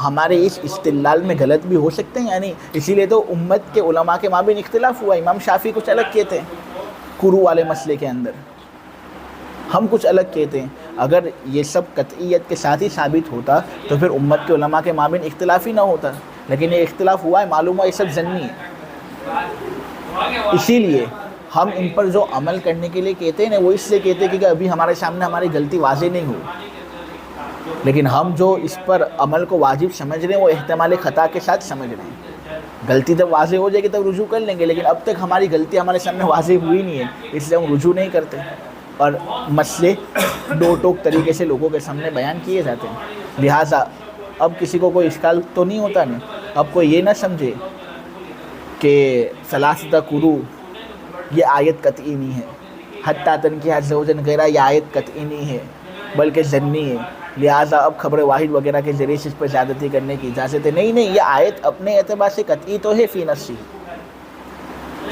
ہمارے اس استدلال میں غلط بھی ہو سکتے ہیں, یعنی اسی لیے تو امت کے علماء کے مابین اختلاف ہوا. امام شافعی کچھ الگ کہتے ہیں قروء والے مسئلے کے اندر, ہم کچھ الگ کہتے ہیں. اگر یہ سب قطعیت کے ساتھ ہی ثابت ہوتا تو پھر امت کے علماء کے مابین اختلاف ہی نہ ہوتا, لیکن یہ اختلاف ہوا ہے, معلوم ہوا یہ سب ظنی ہے. اسی لیے ہم ان پر جو عمل کرنے کے لیے کہتے ہیں نا, وہ اس سے کہتے ہیں کہ ابھی ہمارے سامنے ہماری غلطی واضح نہیں ہوئی. لیکن ہم جو اس پر عمل کو واجب سمجھ رہے ہیں وہ احتمال خطا کے ساتھ سمجھ رہے ہیں. غلطی جب واضح ہو جائے گی تب رجوع کر لیں گے, لیکن اب تک ہماری غلطی ہمارے سامنے واضح ہوئی نہیں ہے, اس لیے ہم رجوع نہیں کرتے. اور مسئلے دو ٹوک طریقے سے لوگوں کے سامنے بیان کیے جاتے ہیں. لہٰذا اب کسی کو کوئی اشکال تو نہیں ہوتا نا, اب کوئی یہ نہ سمجھے کہ ثلاثۃ قروء یہ آیت قطعی نہیں ہے, حتیٰ تنکیح زوجا غیرہ یہ آیت قطعی نہیں ہے بلکہ ظنی ہے, لہٰذا اب خبر واحد وغیرہ کے ذریعے سے اس پر زیادتی کرنے کی اجازت ہے. نہیں, یہ آیت اپنے اعتبار سے قطعی تو ہے فی نفسی.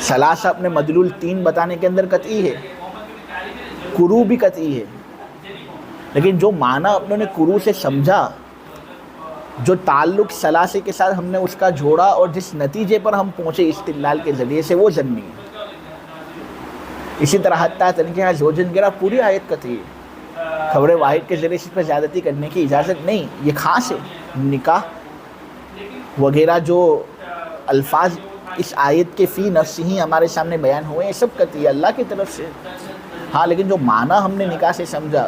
ثلاثہ اپنے مدلول 3 بتانے کے اندر قطعی ہے, قروء بھی قطعی ہے. لیکن جو معنی اپنوں نے قروء سے سمجھا, جو تعلق ثلاثے کے ساتھ ہم نے اس کا جوڑا اور جس نتیجے پر ہم پہنچے استدلال کے ذریعے سے, وہ ظنی ہے. اسی طرح حتیٰ تنکیح زوجا غیرہ پوری آیت قطعی ہے, خبر واحد کے ذریعے سے اس پر زیادتی کرنے کی اجازت نہیں. یہ خاص ہے. نکاح وغیرہ جو الفاظ اس آیت کے فی نفس ہی ہمارے سامنے بیان ہوئے ہیں, سب قطعی ہے اللہ کی طرف سے. ہاں, لیکن جو معنی ہم نے نکاح سے سمجھا,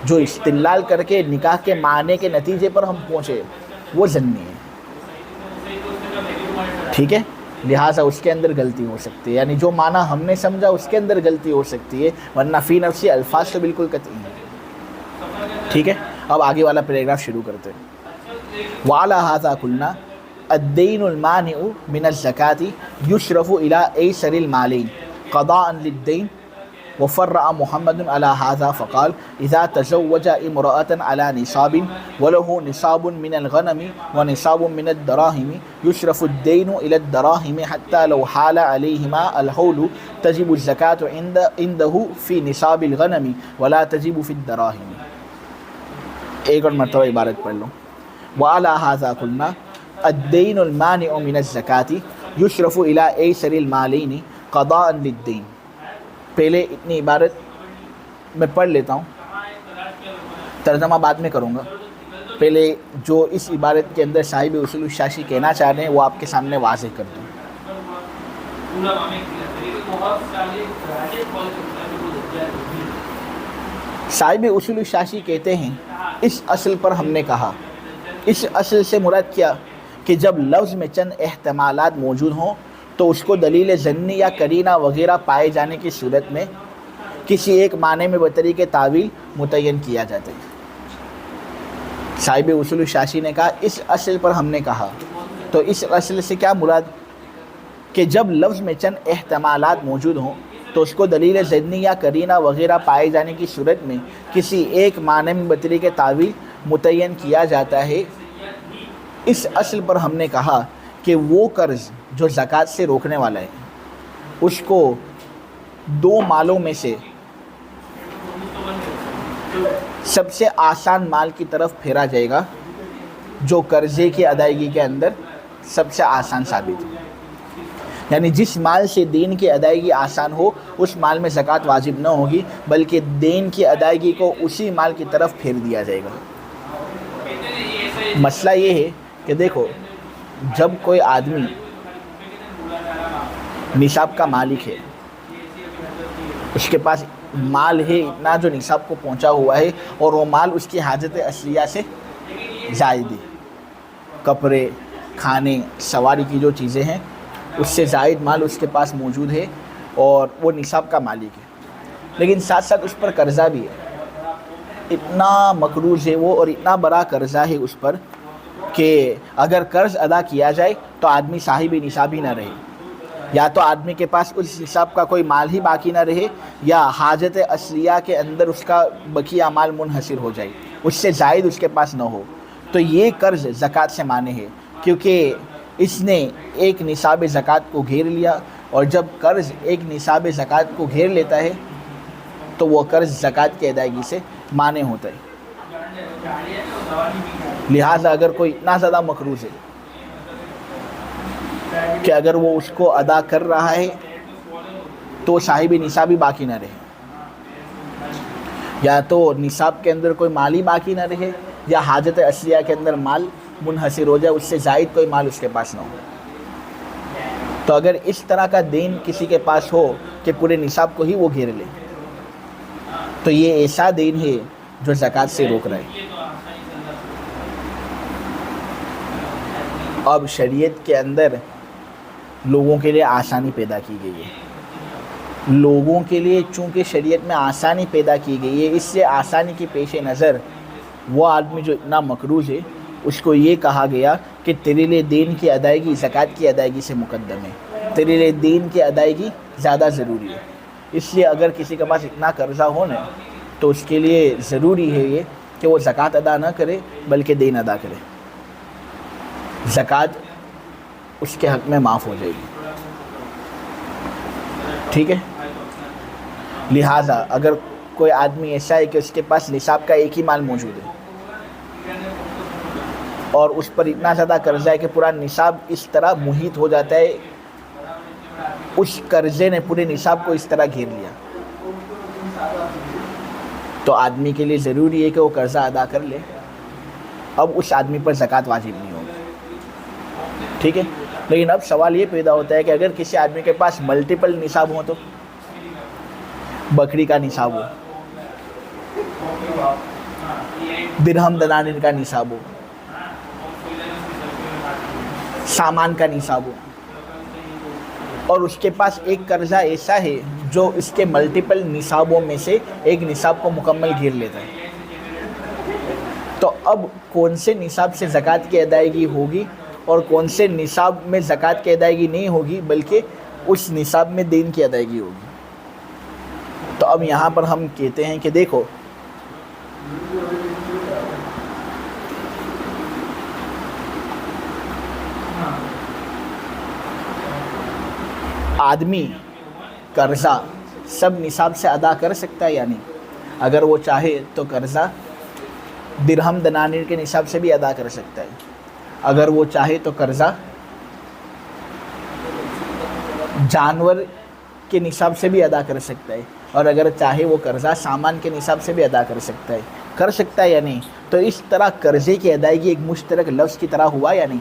جو استدلال کر کے نکاح کے معنی کے نتیجے پر ہم پہنچے, وہ ظنی ہے. ٹھیک ہے, لہٰذا اس کے اندر غلطی ہو سکتی ہے. یعنی جو معنی ہم نے سمجھا اس کے اندر غلطی ہو سکتی ہے, ورنہ فی نفسی الفاظ تو بالکل قطعی ہیں. ٹھیک ہے, اب آگے والا پیراگراف شروع کرتے ہیں. وعلی ھذا قلنا الدین المانع من الزکاة یشرف الی ایسر المالین قضاء للدین. وفرع محمد على هذا فقال اذا تزوج امرأة على نصاب وله نصاب من الغنم ونصاب من الدراهم يشرف الدين الى الدراهم حتى لو حال عليهما الحول تجب الزكاة عنده في نصاب الغنم ولا تجب في الدراهم. ایک اور مرتبہ عبارت پڑھ لو. وعلى هذا قلنا الدين المانع من الزكاة يشرف الى ايسر المالين قضاء للدين. پہلے اتنی عبارت میں پڑھ لیتا ہوں, ترجمہ بعد میں کروں گا. پہلے جو اس عبارت کے اندر صاحب اصول الشاشی کہنا چاہ رہے ہیں وہ آپ کے سامنے واضح کر دوں. صاحب اصول الشاشی کہتے ہیں اس اصل پر ہم نے کہا. اس اصل سے مراد کیا کہ جب لفظ میں چند احتمالات موجود ہوں تو اس کو دلیل ظنی یا قرینہ وغیرہ پائے جانے کی صورت میں کسی ایک معنی میں بطریق تعویل متعین کیا جاتا ہے. صاحب اصول الشاشی نے کہا اس اصل پر ہم نے کہا, تو اس اصل سے کیا مراد کہ جب لفظ میں چند احتمالات موجود ہوں تو اس کو دلیل ظنی یا قرینہ وغیرہ پائے جانے کی صورت میں کسی ایک معنی میں بطریق تعویل متعین کیا جاتا ہے. اس اصل پر ہم نے کہا کہ وہ قرض جو زکوٰۃ سے روکنے والا ہے اس کو 2 مالوں میں سے سب سے آسان مال کی طرف پھیرا جائے گا جو قرضے کی ادائیگی کے اندر سب سے آسان ثابت ہو. یعنی جس مال سے دین کی ادائیگی آسان ہو اس مال میں زکوٰۃ واجب نہ ہوگی, بلکہ دین کی ادائیگی کو اسی مال کی طرف پھیر دیا جائے گا. مسئلہ یہ ہے کہ دیکھو, جب کوئی آدمی نصاب کا مالک ہے, اس کے پاس مال ہے اتنا جو نصاب کو پہنچا ہوا ہے, اور وہ مال اس کی حاجت اصلیہ سے زائد ہے, کپڑے, کھانے, سواری کی جو چیزیں ہیں اس سے زائد مال اس کے پاس موجود ہے اور وہ نصاب کا مالک ہے. لیکن ساتھ ساتھ اس پر قرضہ بھی ہے, اتنا مقروض ہے وہ اور اتنا بڑا قرضہ ہے اس پر کہ اگر قرض ادا کیا جائے تو آدمی صاحب نصاب ہی نہ رہے, یا تو آدمی کے پاس اس نصاب کا کوئی مال ہی باقی نہ رہے, یا حاجت اصلیہ کے اندر اس کا بقیہ مال منحصر ہو جائے. اس سے زائد اس کے پاس نہ ہو، تو یہ قرض زکوٰۃ سے مانع ہے، کیونکہ اس نے ایک نصاب زکوٰۃ کو گھیر لیا، اور جب قرض ایک نصاب زکوٰۃ کو گھیر لیتا ہے تو وہ قرض زکوٰۃ کی ادائیگی سے مانع ہوتا ہے۔ لہٰذا اگر کوئی اتنا زیادہ مقروض ہے کہ اگر وہ اس کو ادا کر رہا ہے تو صاحب نصاب ہی باقی نہ رہے، یا تو نصاب کے اندر کوئی مال ہی باقی نہ رہے، یا حاجت اصلیہ کے اندر مال منحصر ہو جائے، اس سے زائد کوئی مال اس کے پاس نہ ہو۔ تو اگر اس طرح کا دین کسی کے پاس ہو کہ پورے نصاب کو ہی وہ گھیر لے، تو یہ ایسا دین ہے جو زکوٰۃ سے روک رہا ہے۔ اب شریعت کے اندر لوگوں کے لیے آسانی پیدا کی گئی ہے، لوگوں کے لیے چونکہ شریعت میں آسانی پیدا کی گئی ہے، اس سے آسانی کی پیش نظر وہ آدمی جو اتنا مقروض ہے اس کو یہ کہا گیا کہ تیرے لیے دین کی ادائیگی زکوٰۃ کی ادائیگی سے مقدم ہے، تیرے لیے دین کی ادائیگی زیادہ ضروری ہے۔ اس لیے اگر کسی کے پاس اتنا قرضہ ہو نا تو اس کے لیے ضروری ہے یہ کہ وہ زکوٰۃ ادا نہ کرے بلکہ دین ادا کرے، زکوٰۃ اس کے حق میں معاف ہو جائے گی، ٹھیک ہے۔ لہٰذا اگر کوئی آدمی ایسا ہے کہ اس کے پاس نصاب کا ایک ہی مال موجود ہے اور اس پر اتنا زیادہ قرضہ ہے کہ پورا نصاب اس طرح محیط ہو جاتا ہے، اس قرضے نے پورے نصاب کو اس طرح گھیر لیا، تو آدمی کے لیے ضروری ہے کہ وہ قرضہ ادا کر لے، اب اس آدمی پر زکوٰۃ واجب نہیں ہوگی، ٹھیک ہے۔ لیکن اب سوال یہ پیدا ہوتا ہے کہ اگر کسی آدمی کے پاس ملٹیپل نصاب ہوں، تو بکری کا نصاب ہو، درہم دنانیر کا نصاب ہو، سامان کا نصاب ہو، اور اس کے پاس ایک قرضہ ایسا ہے جو اس کے ملٹیپل نصابوں میں سے ایک نصاب کو مکمل گھیر لیتا ہے، تو اب کون سے نصاب سے زکوٰۃ کی ادائیگی ہوگی اور کون سے نصاب میں زکوٰۃ کی ادائیگی نہیں ہوگی بلکہ اس نصاب میں دین کی ادائیگی ہوگی؟ تو اب یہاں پر ہم کہتے ہیں کہ دیکھو، آدمی قرضہ سب نصاب سے ادا کر سکتا ہے یا نہیں؟ اگر وہ چاہے تو قرضہ درہم دنانیر کے نصاب سے بھی ادا کر سکتا ہے، اگر وہ چاہے تو قرضہ جانور کے نصاب سے بھی ادا کر سکتا ہے، اور اگر چاہے وہ قرضہ سامان کے نصاب سے بھی ادا کر سکتا ہے یا نہیں؟ تو اس طرح قرضے کی ادائیگی ایک مشترک لفظ کی طرح ہوا یا نہیں؟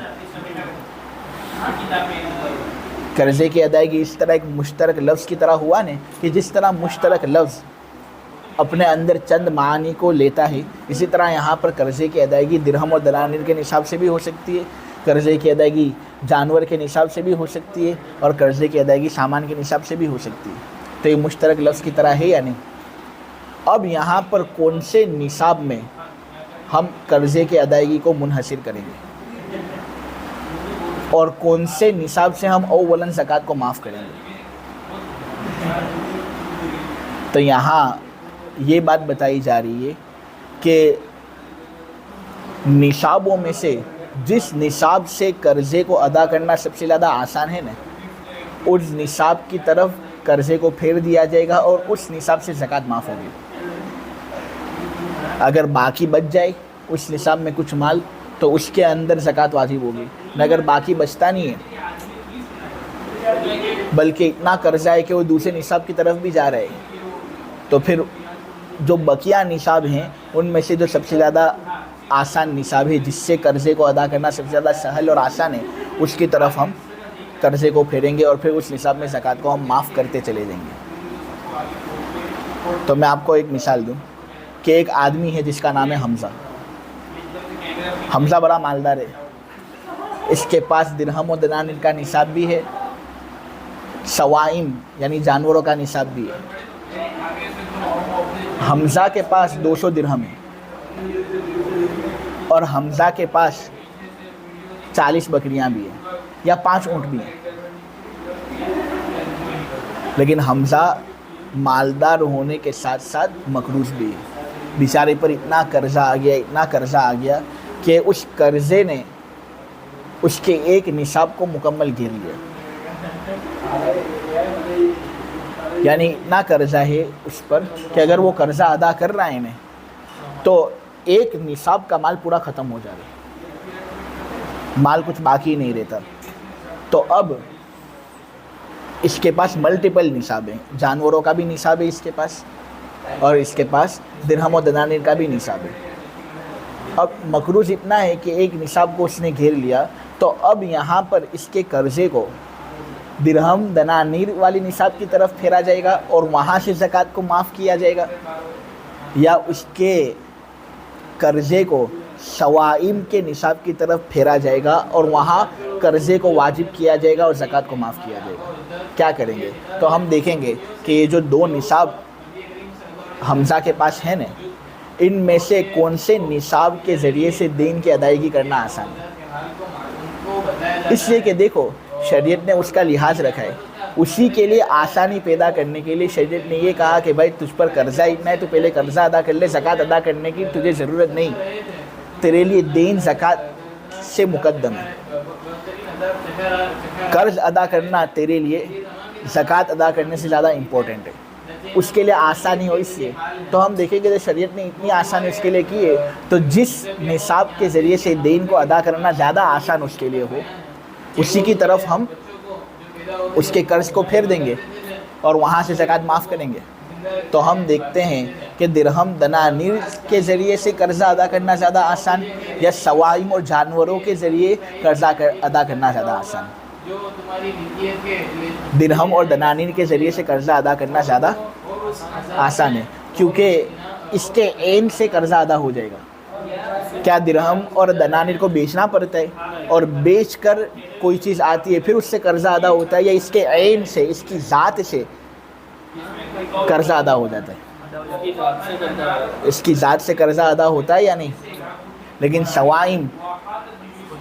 قرضے کی ادائیگی اس طرح ایک مشترک لفظ کی طرح ہوا نا، کہ جس طرح مشترک لفظ اپنے اندر چند معانی کو لیتا ہے، اسی طرح یہاں پر قرضے کی ادائیگی درہم اور دنانیر کے نصاب سے بھی ہو سکتی ہے، قرضے کی ادائیگی جانور کے نصاب سے بھی ہو سکتی ہے، اور قرضے کی ادائیگی سامان کے نصاب سے بھی ہو سکتی ہے۔ تو یہ مشترک لفظ کی طرح ہے یا نہیں؟ اب یہاں پر کون سے نصاب میں ہم قرضے کی ادائیگی کو منحصر کریں گے اور کون سے نصاب سے ہم اولاً زکوٰۃ کو معاف کریں گے؟ تو یہاں یہ بات بتائی جا رہی ہے کہ نصابوں میں سے جس نصاب سے قرضے کو ادا کرنا سب سے زیادہ آسان ہے نا، اس نصاب کی طرف قرضے کو پھیر دیا جائے گا اور اس نصاب سے زکوٰۃ معاف ہوگی۔ اگر باقی بچ جائے اس نصاب میں کچھ مال تو اس کے اندر زکوٰۃ واجب ہوگی، اگر باقی بچتا نہیں ہے بلکہ اتنا قرضہ ہے کہ وہ دوسرے نصاب کی طرف بھی جا رہے ہیں، تو پھر جو بقیہ نصاب ہیں ان میں سے جو سب سے زیادہ آسان نصاب ہے، جس سے قرضے کو ادا کرنا سب سے زیادہ سہل اور آسان ہے، اس کی طرف ہم قرضے کو پھیریں گے اور پھر اس نصاب میں زکوٰۃ کو ہم معاف کرتے چلے جائیں گے۔ تو میں آپ کو ایک مثال دوں کہ ایک آدمی ہے جس کا نام ہے حمزہ۔ حمزہ بڑا مالدار ہے، اس کے پاس درہم و دنانیر کا نصاب بھی ہے، سوائم یعنی جانوروں کا نصاب بھی ہے۔ حمزہ کے پاس 200 درہم ہے اور حمزہ کے پاس 40 بکریاں بھی ہیں یا 5 اونٹ بھی ہیں، لیکن حمزہ مالدار ہونے کے ساتھ ساتھ مقروض بھی ہے۔ بیچارے پر اتنا قرضہ آ گیا کہ اس قرضے نے اس کے ایک نصاب کو مکمل گھیر لیا. یعنی اتنا قرضہ ہے اس پر کہ اگر وہ قرضہ ادا کر رہا ہے نا تو ایک نصاب کا مال پورا ختم ہو جائے گا, مال کچھ باقی نہیں رہتا. تو اب اس کے پاس ملٹیپل نصاب ہیں, جانوروں کا بھی نصاب ہے اس کے پاس, اور اس کے پاس درہم و دنانیر کا بھی نصاب ہے. اب مقروض اتنا ہے کہ ایک نصاب کو اس نے گھیر لیا, تو اب یہاں پر اس کے قرضے کو درہم دنانیر والی نصاب کی طرف پھیرا جائے گا اور وہاں سے زکوٰۃ کو معاف کیا جائے گا, یا اس کے قرضے کو شوائم کے نصاب کی طرف پھیرا جائے گا اور وہاں قرضے کو واجب کیا جائے گا اور زکوٰۃ کو معاف کیا جائے گا. کیا کریں گے؟ تو ہم دیکھیں گے کہ یہ جو دو نصاب حمزہ کے پاس ہیں نا, ان میں سے کون سے نصاب کے ذریعے سے دین کی ادائیگی کرنا آسان ہے. اس لیے کہ دیکھو شریعت نے اس کا لحاظ رکھا ہے, اسی کے لیے آسانی پیدا کرنے کے لیے شریعت نے یہ کہا کہ بھائی تجھ پر قرضہ اتنا ہے تو پہلے قرضہ ادا کر لے, زکوٰۃ ادا کرنے کی تجھے ضرورت نہیں, تیرے لیے دین زکوٰۃ سے مقدم ہے. قرض ادا کرنا تیرے لیے زکوٰۃ ادا کرنے سے زیادہ امپورٹنٹ ہے, اس کے لیے آسانی ہو اس لیے. تو ہم دیکھیں گے کہ شریعت نے اتنی آسانی اس کے لیے کی ہے, تو جس نصاب کے ذریعے سے دین کو ادا کرنا زیادہ آسان اس کے لیے ہو, اسی کی طرف ہم اس کے قرض کو پھیر دیں گے اور وہاں سے زکوٰۃ معاف کریں گے. تو ہم دیکھتے ہیں کہ درہم دنانیر کے ذریعے سے قرضہ ادا کرنا زیادہ آسان, یا سوائم اور جانوروں کے ذریعے قرضہ ادا کرنا زیادہ آسان. درہم اور دنانیر کے ذریعے سے قرضہ ادا کرنا زیادہ آسان ہے, کیونکہ اس کے عین سے قرضہ ادا ہو جائے گا. کیا درہم اور دنانیر کو بیچنا پڑتا ہے اور بیچ کر کوئی چیز آتی ہے پھر اس سے قرضہ ادا ہوتا ہے, یا اس کے عین سے, اس کی ذات سے قرضہ ادا ہو جاتا ہے؟ اس کی ذات سے قرضہ ادا ہوتا ہے یا نہیں؟ لیکن سوائم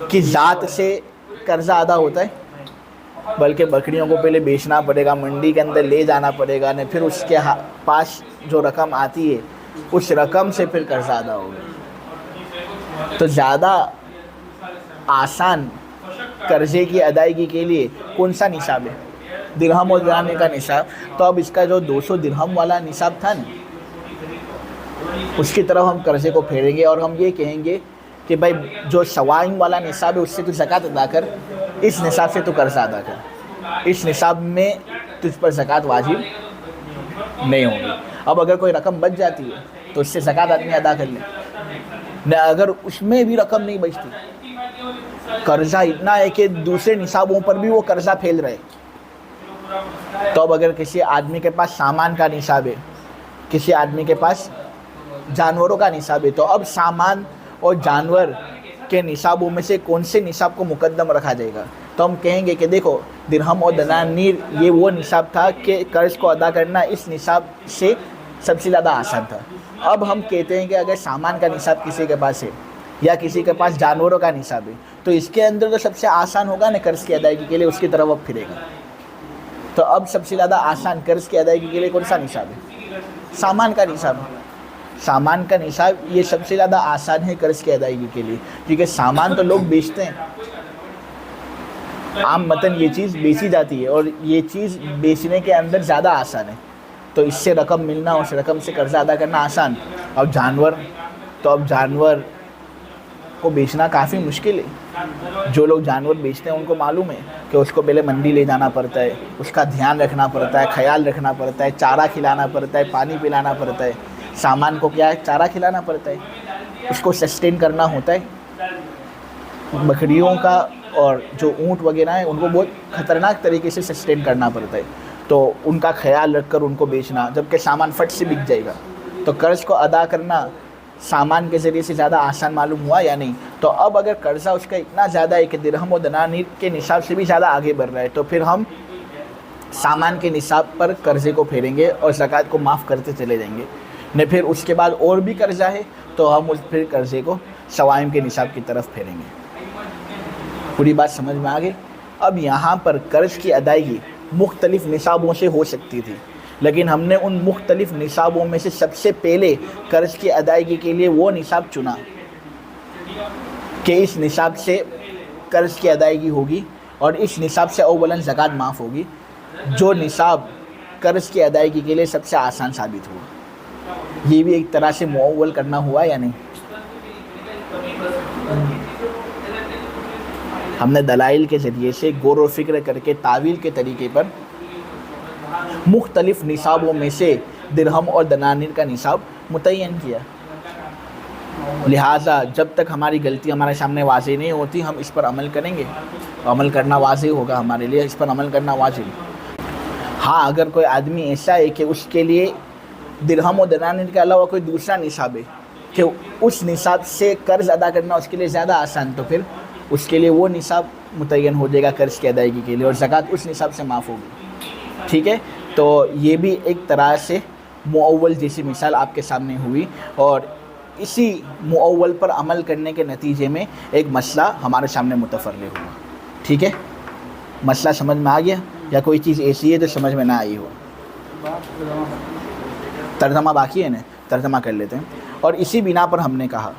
کی ذات سے قرضہ ادا ہوتا ہے, بلکہ بکریوں کو پہلے بیچنا پڑے گا, منڈی کے اندر لے جانا پڑے گا, پھر اس کے پاس جو رقم آتی ہے اس رقم سے پھر قرضہ ادا ہوگا. تو زیادہ آسان قرضے کی ادائیگی کے لیے کون سا نصاب ہے؟ درہم اور دنانیر کا نصاب. تو اب اس کا جو 200 درہم والا نصاب تھا نا, اس کی طرف ہم قرضے کو پھیریں گے اور ہم یہ کہیں گے کہ بھائی جو شوائم والا نصاب ہے اس سے تو زکوٰۃ ادا کر, اس نصاب سے تو قرضہ ادا کر, اس نصاب میں تجھ پر زکوٰۃ واجب نہیں ہوگی. اب اگر کوئی رقم بچ جاتی ہے تو اس سے زکوٰۃ آدمی ادا کر لے, نہ اگر اس میں بھی رقم نہیں بچتی, قرضہ اتنا ہے کہ دوسرے نصابوں پر بھی وہ قرضہ پھیل رہے, تو اب اگر کسی آدمی کے پاس سامان کا نصاب ہے, کسی آدمی کے پاس جانوروں کا نصاب ہے, تو اب سامان اور جانور کے نصابوں میں سے کون سے نصاب کو مقدم رکھا جائے گا؟ تو ہم کہیں گے کہ دیکھو درہم اور دنانیر یہ وہ نصاب تھا کہ قرض کو ادا کرنا اس نصاب سے سب سے زیادہ آسان تھا. اب ہم کہتے ہیں کہ اگر سامان کا نصاب کسی کے پاس ہے یا کسی کے پاس جانوروں کا نصاب ہے, تو اس کے اندر تو سب سے آسان ہوگا نا قرض کی ادائیگی کے لیے, اس کی طرف اب پھرے گا. تو اب سب سے زیادہ آسان قرض کی ادائیگی کے لیے کون سا نصاب ہے؟ سامان کا نصاب. سامان کا نصاب یہ سب سے زیادہ آسان ہے قرض کی ادائیگی کے لیے, کیونکہ سامان تو لوگ بیچتے ہیں, عام متن یہ چیز بیچی جاتی ہے اور یہ چیز بیچنے کے اندر زیادہ آسان ہے, تو اس سے رقم ملنا, اس رقم سے قرضہ ادا کرنا آسان. اب جانور, تو اب جانور کو بیچنا کافی مشکل ہے. جو لوگ جانور بیچتے ہیں ان کو معلوم ہے کہ اس کو پہلے منڈی لے جانا پڑتا ہے, اس کا دھیان رکھنا پڑتا ہے, خیال رکھنا پڑتا ہے, چارہ کھلانا پڑتا ہے, پانی پلانا پڑتا ہے. سامان کو کیا ہے؟ چارہ کھلانا پڑتا ہے, اس کو سسٹین کرنا ہوتا ہے. بکریوں کا اور جو اونٹ وغیرہ ہیں ان کو بہت خطرناک طریقے سے سسٹین کرنا پڑتا ہے, تو ان کا خیال رکھ کر ان کو بیچنا, جبکہ سامان فٹ سے بک جائے گا. تو قرض کو ادا کرنا سامان کے ذریعے سے زیادہ آسان معلوم ہوا یا نہیں؟ تو اب اگر قرضہ اس کا اتنا زیادہ ہے کہ درہم و دنانیر کے نصاب سے بھی زیادہ آگے بڑھ رہا ہے, تو پھر ہم سامان کے نصاب پر قرضے کو پھیریں گے اور زکوٰۃ کو معاف کرتے چلے جائیں گے. نہ پھر اس کے بعد اور بھی قرضہ ہے تو ہم اس پھر قرضے کو شوائم کے نصاب کی طرف پھیریں گے. پوری بات سمجھ میں آ گئی؟ اب یہاں پر قرض کی ادائیگی مختلف نصابوں سے ہو سکتی تھی, لیکن ہم نے ان مختلف نصابوں میں سے سب سے پہلے قرض کی ادائیگی کے لیے وہ نصاب چنا کہ اس نصاب سے قرض کی ادائیگی ہوگی اور اس نصاب سے اولاً زکوٰۃ معاف ہوگی، جو نصاب قرض کی ادائیگی کے لیے سب سے آسان ثابت ہوا۔ یہ بھی ایک طرح سے معول کرنا ہوا یا نہیں؟ ہم نے دلائل کے ذریعے سے غور و فکر کر کے تعویل کے طریقے پر مختلف نصابوں میں سے درہم اور دنانیر کا نصاب متعین کیا۔ لہٰذا جب تک ہماری غلطی ہمارے سامنے واضح نہیں ہوتی ہم اس پر عمل کریں گے، عمل کرنا واضح ہوگا ہمارے لیے، اس پر عمل کرنا واجب۔ ہاں اگر کوئی آدمی ایسا ہے کہ اس کے لیے درہم و دنانیر کے علاوہ کوئی دوسرا نصاب ہے کہ اس نصاب سے قرض ادا کرنا اس کے لیے زیادہ آسان، تو پھر اس کے لیے وہ نصاب متعین ہو جائے گا قرض کی ادائیگی کے لیے اور زکوٰۃ اس نصاب سے معاف ہوگی۔ ٹھیک ہے، تو یہ بھی ایک طرح سے معول جیسی مثال آپ کے سامنے ہوئی، اور اسی معول پر عمل کرنے کے نتیجے میں ایک مسئلہ ہمارے سامنے متفرع ہوا۔ ٹھیک ہے، مسئلہ سمجھ میں آ گیا یا کوئی چیز ایسی ہے جو سمجھ میں نہ آئی ہو؟ ترجمہ باقی ہے نا، ترجمہ کر لیتے ہیں۔ اور اسی بنا پر ہم نے کہا،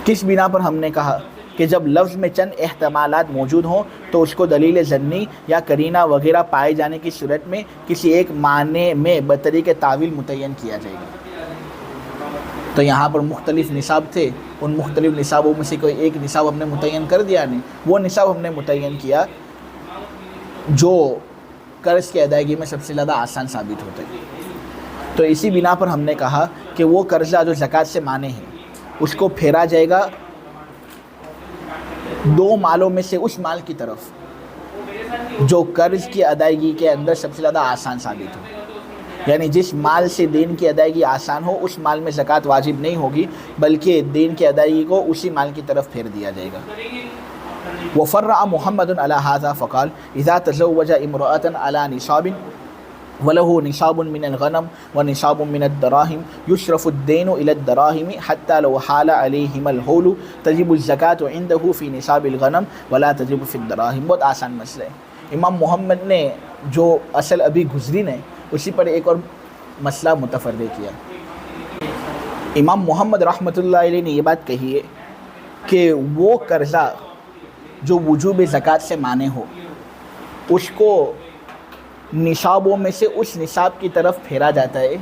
کس بنا پر ہم نے کہا کہ جب لفظ میں چند احتمالات موجود ہوں تو اس کو دلیل ظنی یا قرینہ وغیرہ پائے جانے کی صورت میں کسی ایک معنی میں بطریق تعویل متعین کیا جائے گا۔ تو یہاں پر مختلف نصاب تھے، ان مختلف نصابوں میں سے کوئی ایک نصاب ہم نے متعین کر دیا، نہیں وہ نصاب ہم نے متعین کیا جو قرض کی ادائیگی میں سب سے زیادہ آسان ثابت ہوتا ہے۔ تو اسی بنا پر ہم نے کہا کہ وہ قرضہ جو زکوٰۃ سے مانے ہے اس کو پھیرا جائے گا دو مالوں میں سے اس مال کی طرف جو قرض کی ادائیگی کے اندر سب سے زیادہ آسان ثابت ہو، یعنی جس مال سے دین کی ادائیگی آسان ہو اس مال میں زکوٰۃ واجب نہیں ہوگی بلکہ دین کی ادائیگی کو اسی مال کی طرف پھیر دیا جائے گا۔ وفرع محمد علی ھذا فقال اذا تزوج امرأة علی نصاب وله نصاب من الغنم ونصاب من الدراهم يشرف الدين إلى الدراهم حتى لو حال عليهما الحول تجب الزكاة عنده في نصاب الغنم ولا تجب في الدراهم۔ بہت آسان مسئلہ ہے۔ امام محمد نے جو اصل ابھی گزری نے اسی پر ایک اور مسئلہ متفرع کیا۔ امام محمد رحمۃ اللہ علیہ نے یہ بات کہی ہے کہ وہ قرضہ جو وجوب زکوٰۃ سے مانے ہو اس کو نصابوں میں سے اس نصاب کی طرف پھیرا جاتا ہے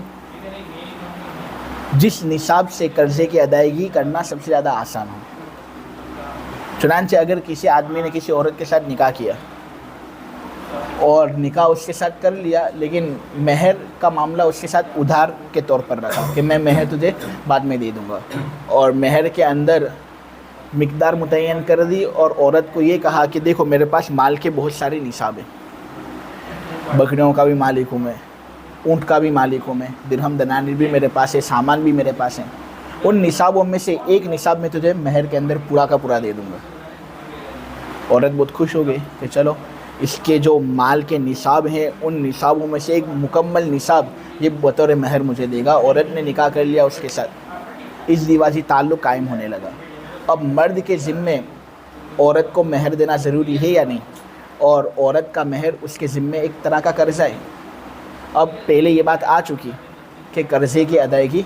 جس نصاب سے قرضے کی ادائیگی کرنا سب سے زیادہ آسان ہو۔ چنانچہ اگر کسی آدمی نے کسی عورت کے ساتھ نکاح کیا اور نکاح اس کے ساتھ کر لیا لیکن مہر کا معاملہ اس کے ساتھ ادھار کے طور پر رکھا کہ میں مہر تجھے بعد میں دے دوں گا، اور مہر کے اندر مقدار متعین کر دی اور عورت کو یہ کہا کہ دیکھو میرے پاس مال کے بہت سارے نصاب ہیں، بکریوں کا بھی مالک ہوں میں، اونٹ کا بھی مالک ہوں میں، درہم دنانیر بھی میرے پاس ہے، سامان بھی میرے پاس ہیں، ان نصابوں میں سے ایک نصاب میں تجھے مہر کے اندر پورا کا پورا دے دوں گا۔ عورت بہت خوش ہو گئی کہ چلو اس کے جو مال کے نصاب ہیں ان نصابوں میں سے ایک مکمل نصاب یہ بطور مہر مجھے دے گا۔ عورت نے نکاح کر لیا اس کے ساتھ، اس دیواجی تعلق قائم ہونے لگا۔ اب مرد کے ذمے عورت کو مہر دینا ضروری ہے یا نہیں، اور عورت کا مہر اس کے ذمے ایک طرح کا قرضہ ہے۔ اب پہلے یہ بات آ چکی کہ قرضے کی ادائیگی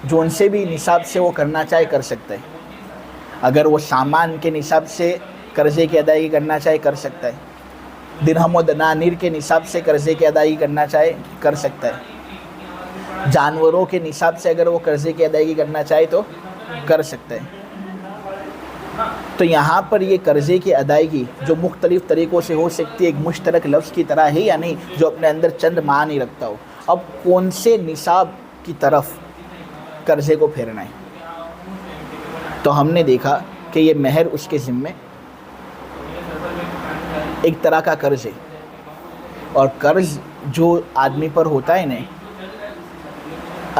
جو ان سے بھی نصاب سے وہ کرنا چاہے کر سکتا ہے، اگر وہ سامان کے نصاب سے قرضے کی ادائیگی کرنا چاہے کر سکتا ہے، درہم و دنانیر کے نصاب سے قرضے کی ادائیگی کرنا چاہے کر سکتا ہے، جانوروں کے نصاب سے اگر وہ قرضے کی ادائیگی کرنا چاہے تو کر سکتا ہے۔ تو یہاں پر یہ قرضے کی ادائیگی جو مختلف طریقوں سے ہو سکتی ہے ایک مشترک لفظ کی طرح ہے یا نہیں جو اپنے اندر چند معنی رکھتا ہو۔ اب کون سے نصاب کی طرف قرضے کو پھیرنا ہے؟ تو ہم نے دیکھا کہ یہ مہر اس کے ذمے ایک طرح کا قرض ہے، اور قرض جو آدمی پر ہوتا ہے نا،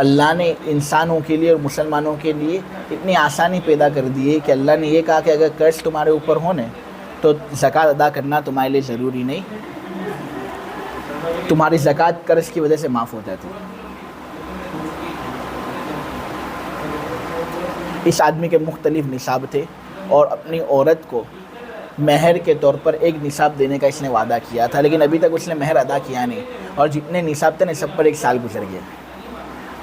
اللہ نے انسانوں کے لیے اور مسلمانوں کے لیے اتنی آسانی پیدا کر دی ہے کہ اللہ نے یہ کہا کہ اگر قرض تمہارے اوپر ہونے تو زکوٰۃ ادا کرنا تمہارے لیے ضروری نہیں، تمہاری زکوٰۃ قرض کی وجہ سے معاف ہو جاتی ہے۔ اس آدمی کے مختلف نصاب تھے اور اپنی عورت کو مہر کے طور پر ایک نصاب دینے کا اس نے وعدہ کیا تھا، لیکن ابھی تک اس نے مہر ادا کیا نہیں، اور جتنے نصاب تھے نا سب پر 1 سال گزر گیا۔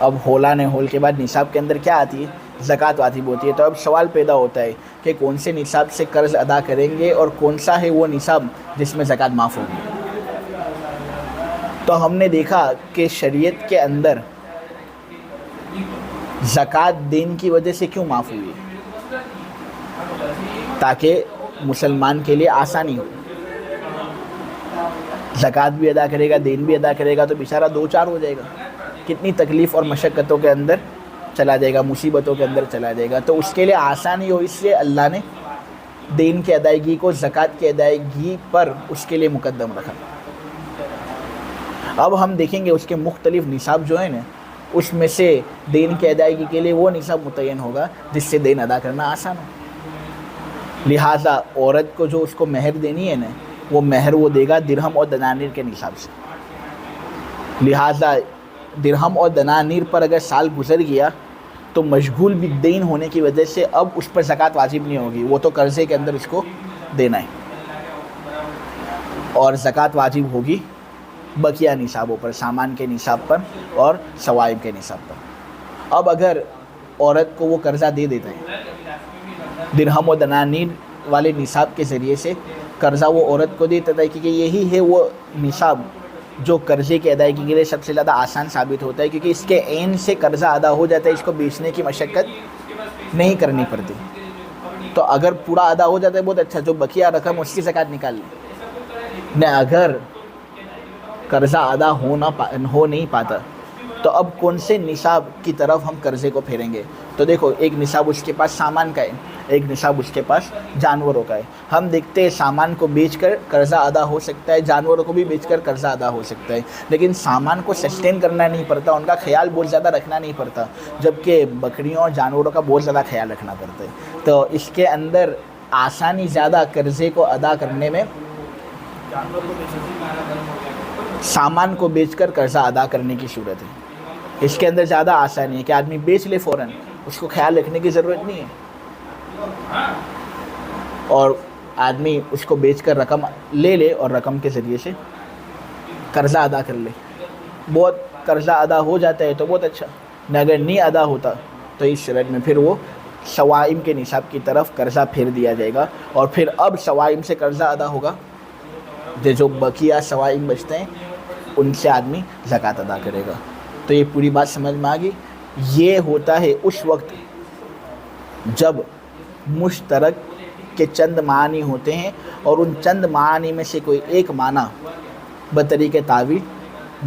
اب ہولانے ہول کے بعد نصاب کے اندر کیا آتی ہے؟ زکوٰۃ واجب ہوتی ہے۔ تو اب سوال پیدا ہوتا ہے کہ کون سے نصاب سے قرض ادا کریں گے اور کون سا ہے وہ نصاب جس میں زکوٰۃ معاف ہوگی۔ تو ہم نے دیکھا کہ شریعت کے اندر زکوٰۃ دین کی وجہ سے کیوں معاف ہوئی ہے؟ تاکہ مسلمان کے لیے آسانی ہو، زکوٰۃ بھی ادا کرے گا، دین بھی ادا کرے گا تو بیچارہ 2-4 ہو جائے گا، کتنی تکلیف اور مشقتوں کے اندر چلا جائے گا، مصیبتوں کے اندر چلا جائے گا۔ تو اس کے لیے آسانی ہو، اس لیے اللہ نے دین کی ادائیگی کو زکوٰۃ کی ادائیگی پر اس کے لیے مقدم رکھا۔ اب ہم دیکھیں گے اس کے مختلف نصاب جو ہیں نا، اس میں سے دین کی ادائیگی کے لیے وہ نصاب متعین ہوگا جس سے دین ادا کرنا آسان ہو۔ لہٰذا عورت کو جو اس کو مہر دینی ہے نا، وہ مہر وہ دے گا درہم اور دنانیر کے نصاب سے۔ لہٰذا درہم اور دنانیر پر اگر سال گزر گیا تو مشغول بالدین ہونے کی وجہ سے اب اس پر زکوٰۃ واجب نہیں ہوگی، وہ تو قرضے کے اندر اس کو دینا ہے، اور زکوٰۃ واجب ہوگی بقیہ نصابوں پر، سامان کے نصاب پر اور سوائم کے نصاب پر۔ اب اگر عورت کو وہ قرضہ دے دیتا ہے، درہم و دنانیر والے نصاب کے ذریعے سے قرضہ وہ عورت کو دیتا ہے، کیونکہ یہی ہے وہ نصاب جو قرضے کی ادائیگی کے لیے سب سے زیادہ آسان ثابت ہوتا ہے، کیونکہ اس کے عین سے قرضہ ادا ہو جاتا ہے، اس کو بیچنے کی مشقت نہیں کرنی پڑتی۔ تو اگر پورا ادا ہو جاتا ہے بہت اچھا، جو بقیہ رقم اس کی زکوٰۃ نکال لیں۔ نہ اگر قرضہ ادا ہو نہیں پاتا تو اب کون سے نصاب کی طرف ہم قرضے کو پھیریں گے؟ تو دیکھو، ایک نصاب اس کے پاس سامان کا ہے، ایک نصاب اس کے پاس جانوروں کا ہے۔ ہم دیکھتے ہیں سامان کو بیچ کر قرضہ ادا ہو سکتا ہے، جانوروں کو بھی بیچ کر قرضہ ادا ہو سکتا ہے، لیکن سامان کو سسٹین کرنا نہیں پڑتا، ان کا خیال بہت زیادہ رکھنا نہیں پڑتا، جبکہ بکریوں اور جانوروں کا بہت زیادہ خیال رکھنا پڑتا ہے۔ تو اس کے اندر آسانی زیادہ قرضے کو ادا کرنے میں سامان کو بیچ کر قرضہ ادا کرنے کی صورت ہے۔ اس کے اندر زیادہ آسانی ہے کہ آدمی بیچ لے فوراً، اس کو خیال رکھنے کی ضرورت نہیں ہے، اور آدمی اس کو بیچ کر رقم لے لے اور رقم کے ذریعے سے قرضہ ادا کر لے۔ بہت قرضہ ادا ہو جاتا ہے تو بہت اچھا، نہ اگر نہیں ادا ہوتا تو اس صورت میں پھر وہ سوائم کے نصاب کی طرف قرضہ پھیر دیا جائے گا، اور پھر اب سوائم سے قرضہ ادا ہوگا، جو بقیہ سوائم بچتے ہیں ان سے آدمی زکوٰۃ ادا کرے گا۔ تو یہ پوری بات سمجھ میں آ گئی۔ یہ ہوتا ہے اس وقت جب مشترک کے چند معنی ہوتے ہیں، اور ان چند معانی میں سے کوئی ایک معنی بطریق تعویل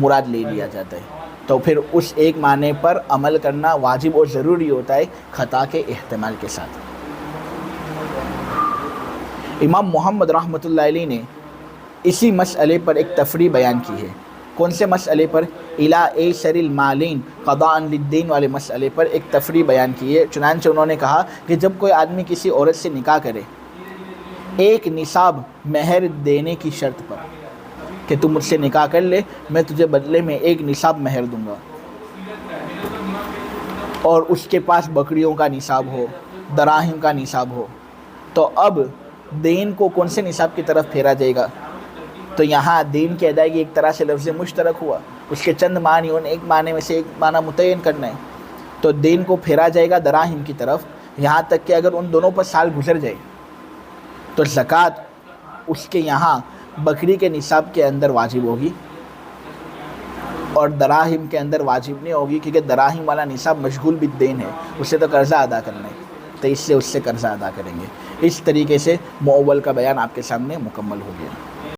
مراد لے لیا جاتا ہے، تو پھر اس ایک معنی پر عمل کرنا واجب اور ضروری ہوتا ہے، خطا کے احتمال کے ساتھ۔ امام محمد رحمۃ اللہ علیہ نے اسی مسئلے پر ایک تفریع بیان کی ہے۔ کون سے مسئلے پر؟ الی ایسر المالین قضاء للدین والے مسئلے پر ایک تفریع بیان کی ہے۔ چنانچہ انہوں نے کہا کہ جب کوئی آدمی کسی عورت سے نکاح کرے ایک نصاب مہر دینے کی شرط پر، کہ تم مجھ سے نکاح کر لے، میں تجھے بدلے میں ایک نصاب مہر دوں گا، اور اس کے پاس بکریوں کا نصاب ہو، دراہم کا نصاب ہو، تو اب دین کو کون سے نصاب کی طرف پھیرا جائے گا؟ تو یہاں دین کی ادائیگی ایک طرح سے لفظ مشترک ہوا، اس کے چند معنی، ان ایک معنی میں سے ایک معنی متعین کرنا ہے، تو دین کو پھیرا جائے گا دراہم کی طرف، یہاں تک کہ اگر ان دونوں پر سال گزر جائے تو زکوٰۃ اس کے یہاں بکری کے نصاب کے اندر واجب ہوگی، اور دراہم کے اندر واجب نہیں ہوگی، کیونکہ دراہم والا نصاب مشغول بالدین ہے، اسے تو قرضہ ادا کرنا ہے، تو اس سے قرضہ ادا کریں گے۔ اس طریقے سے معول کا بیان آپ کے سامنے مکمل ہو گیا۔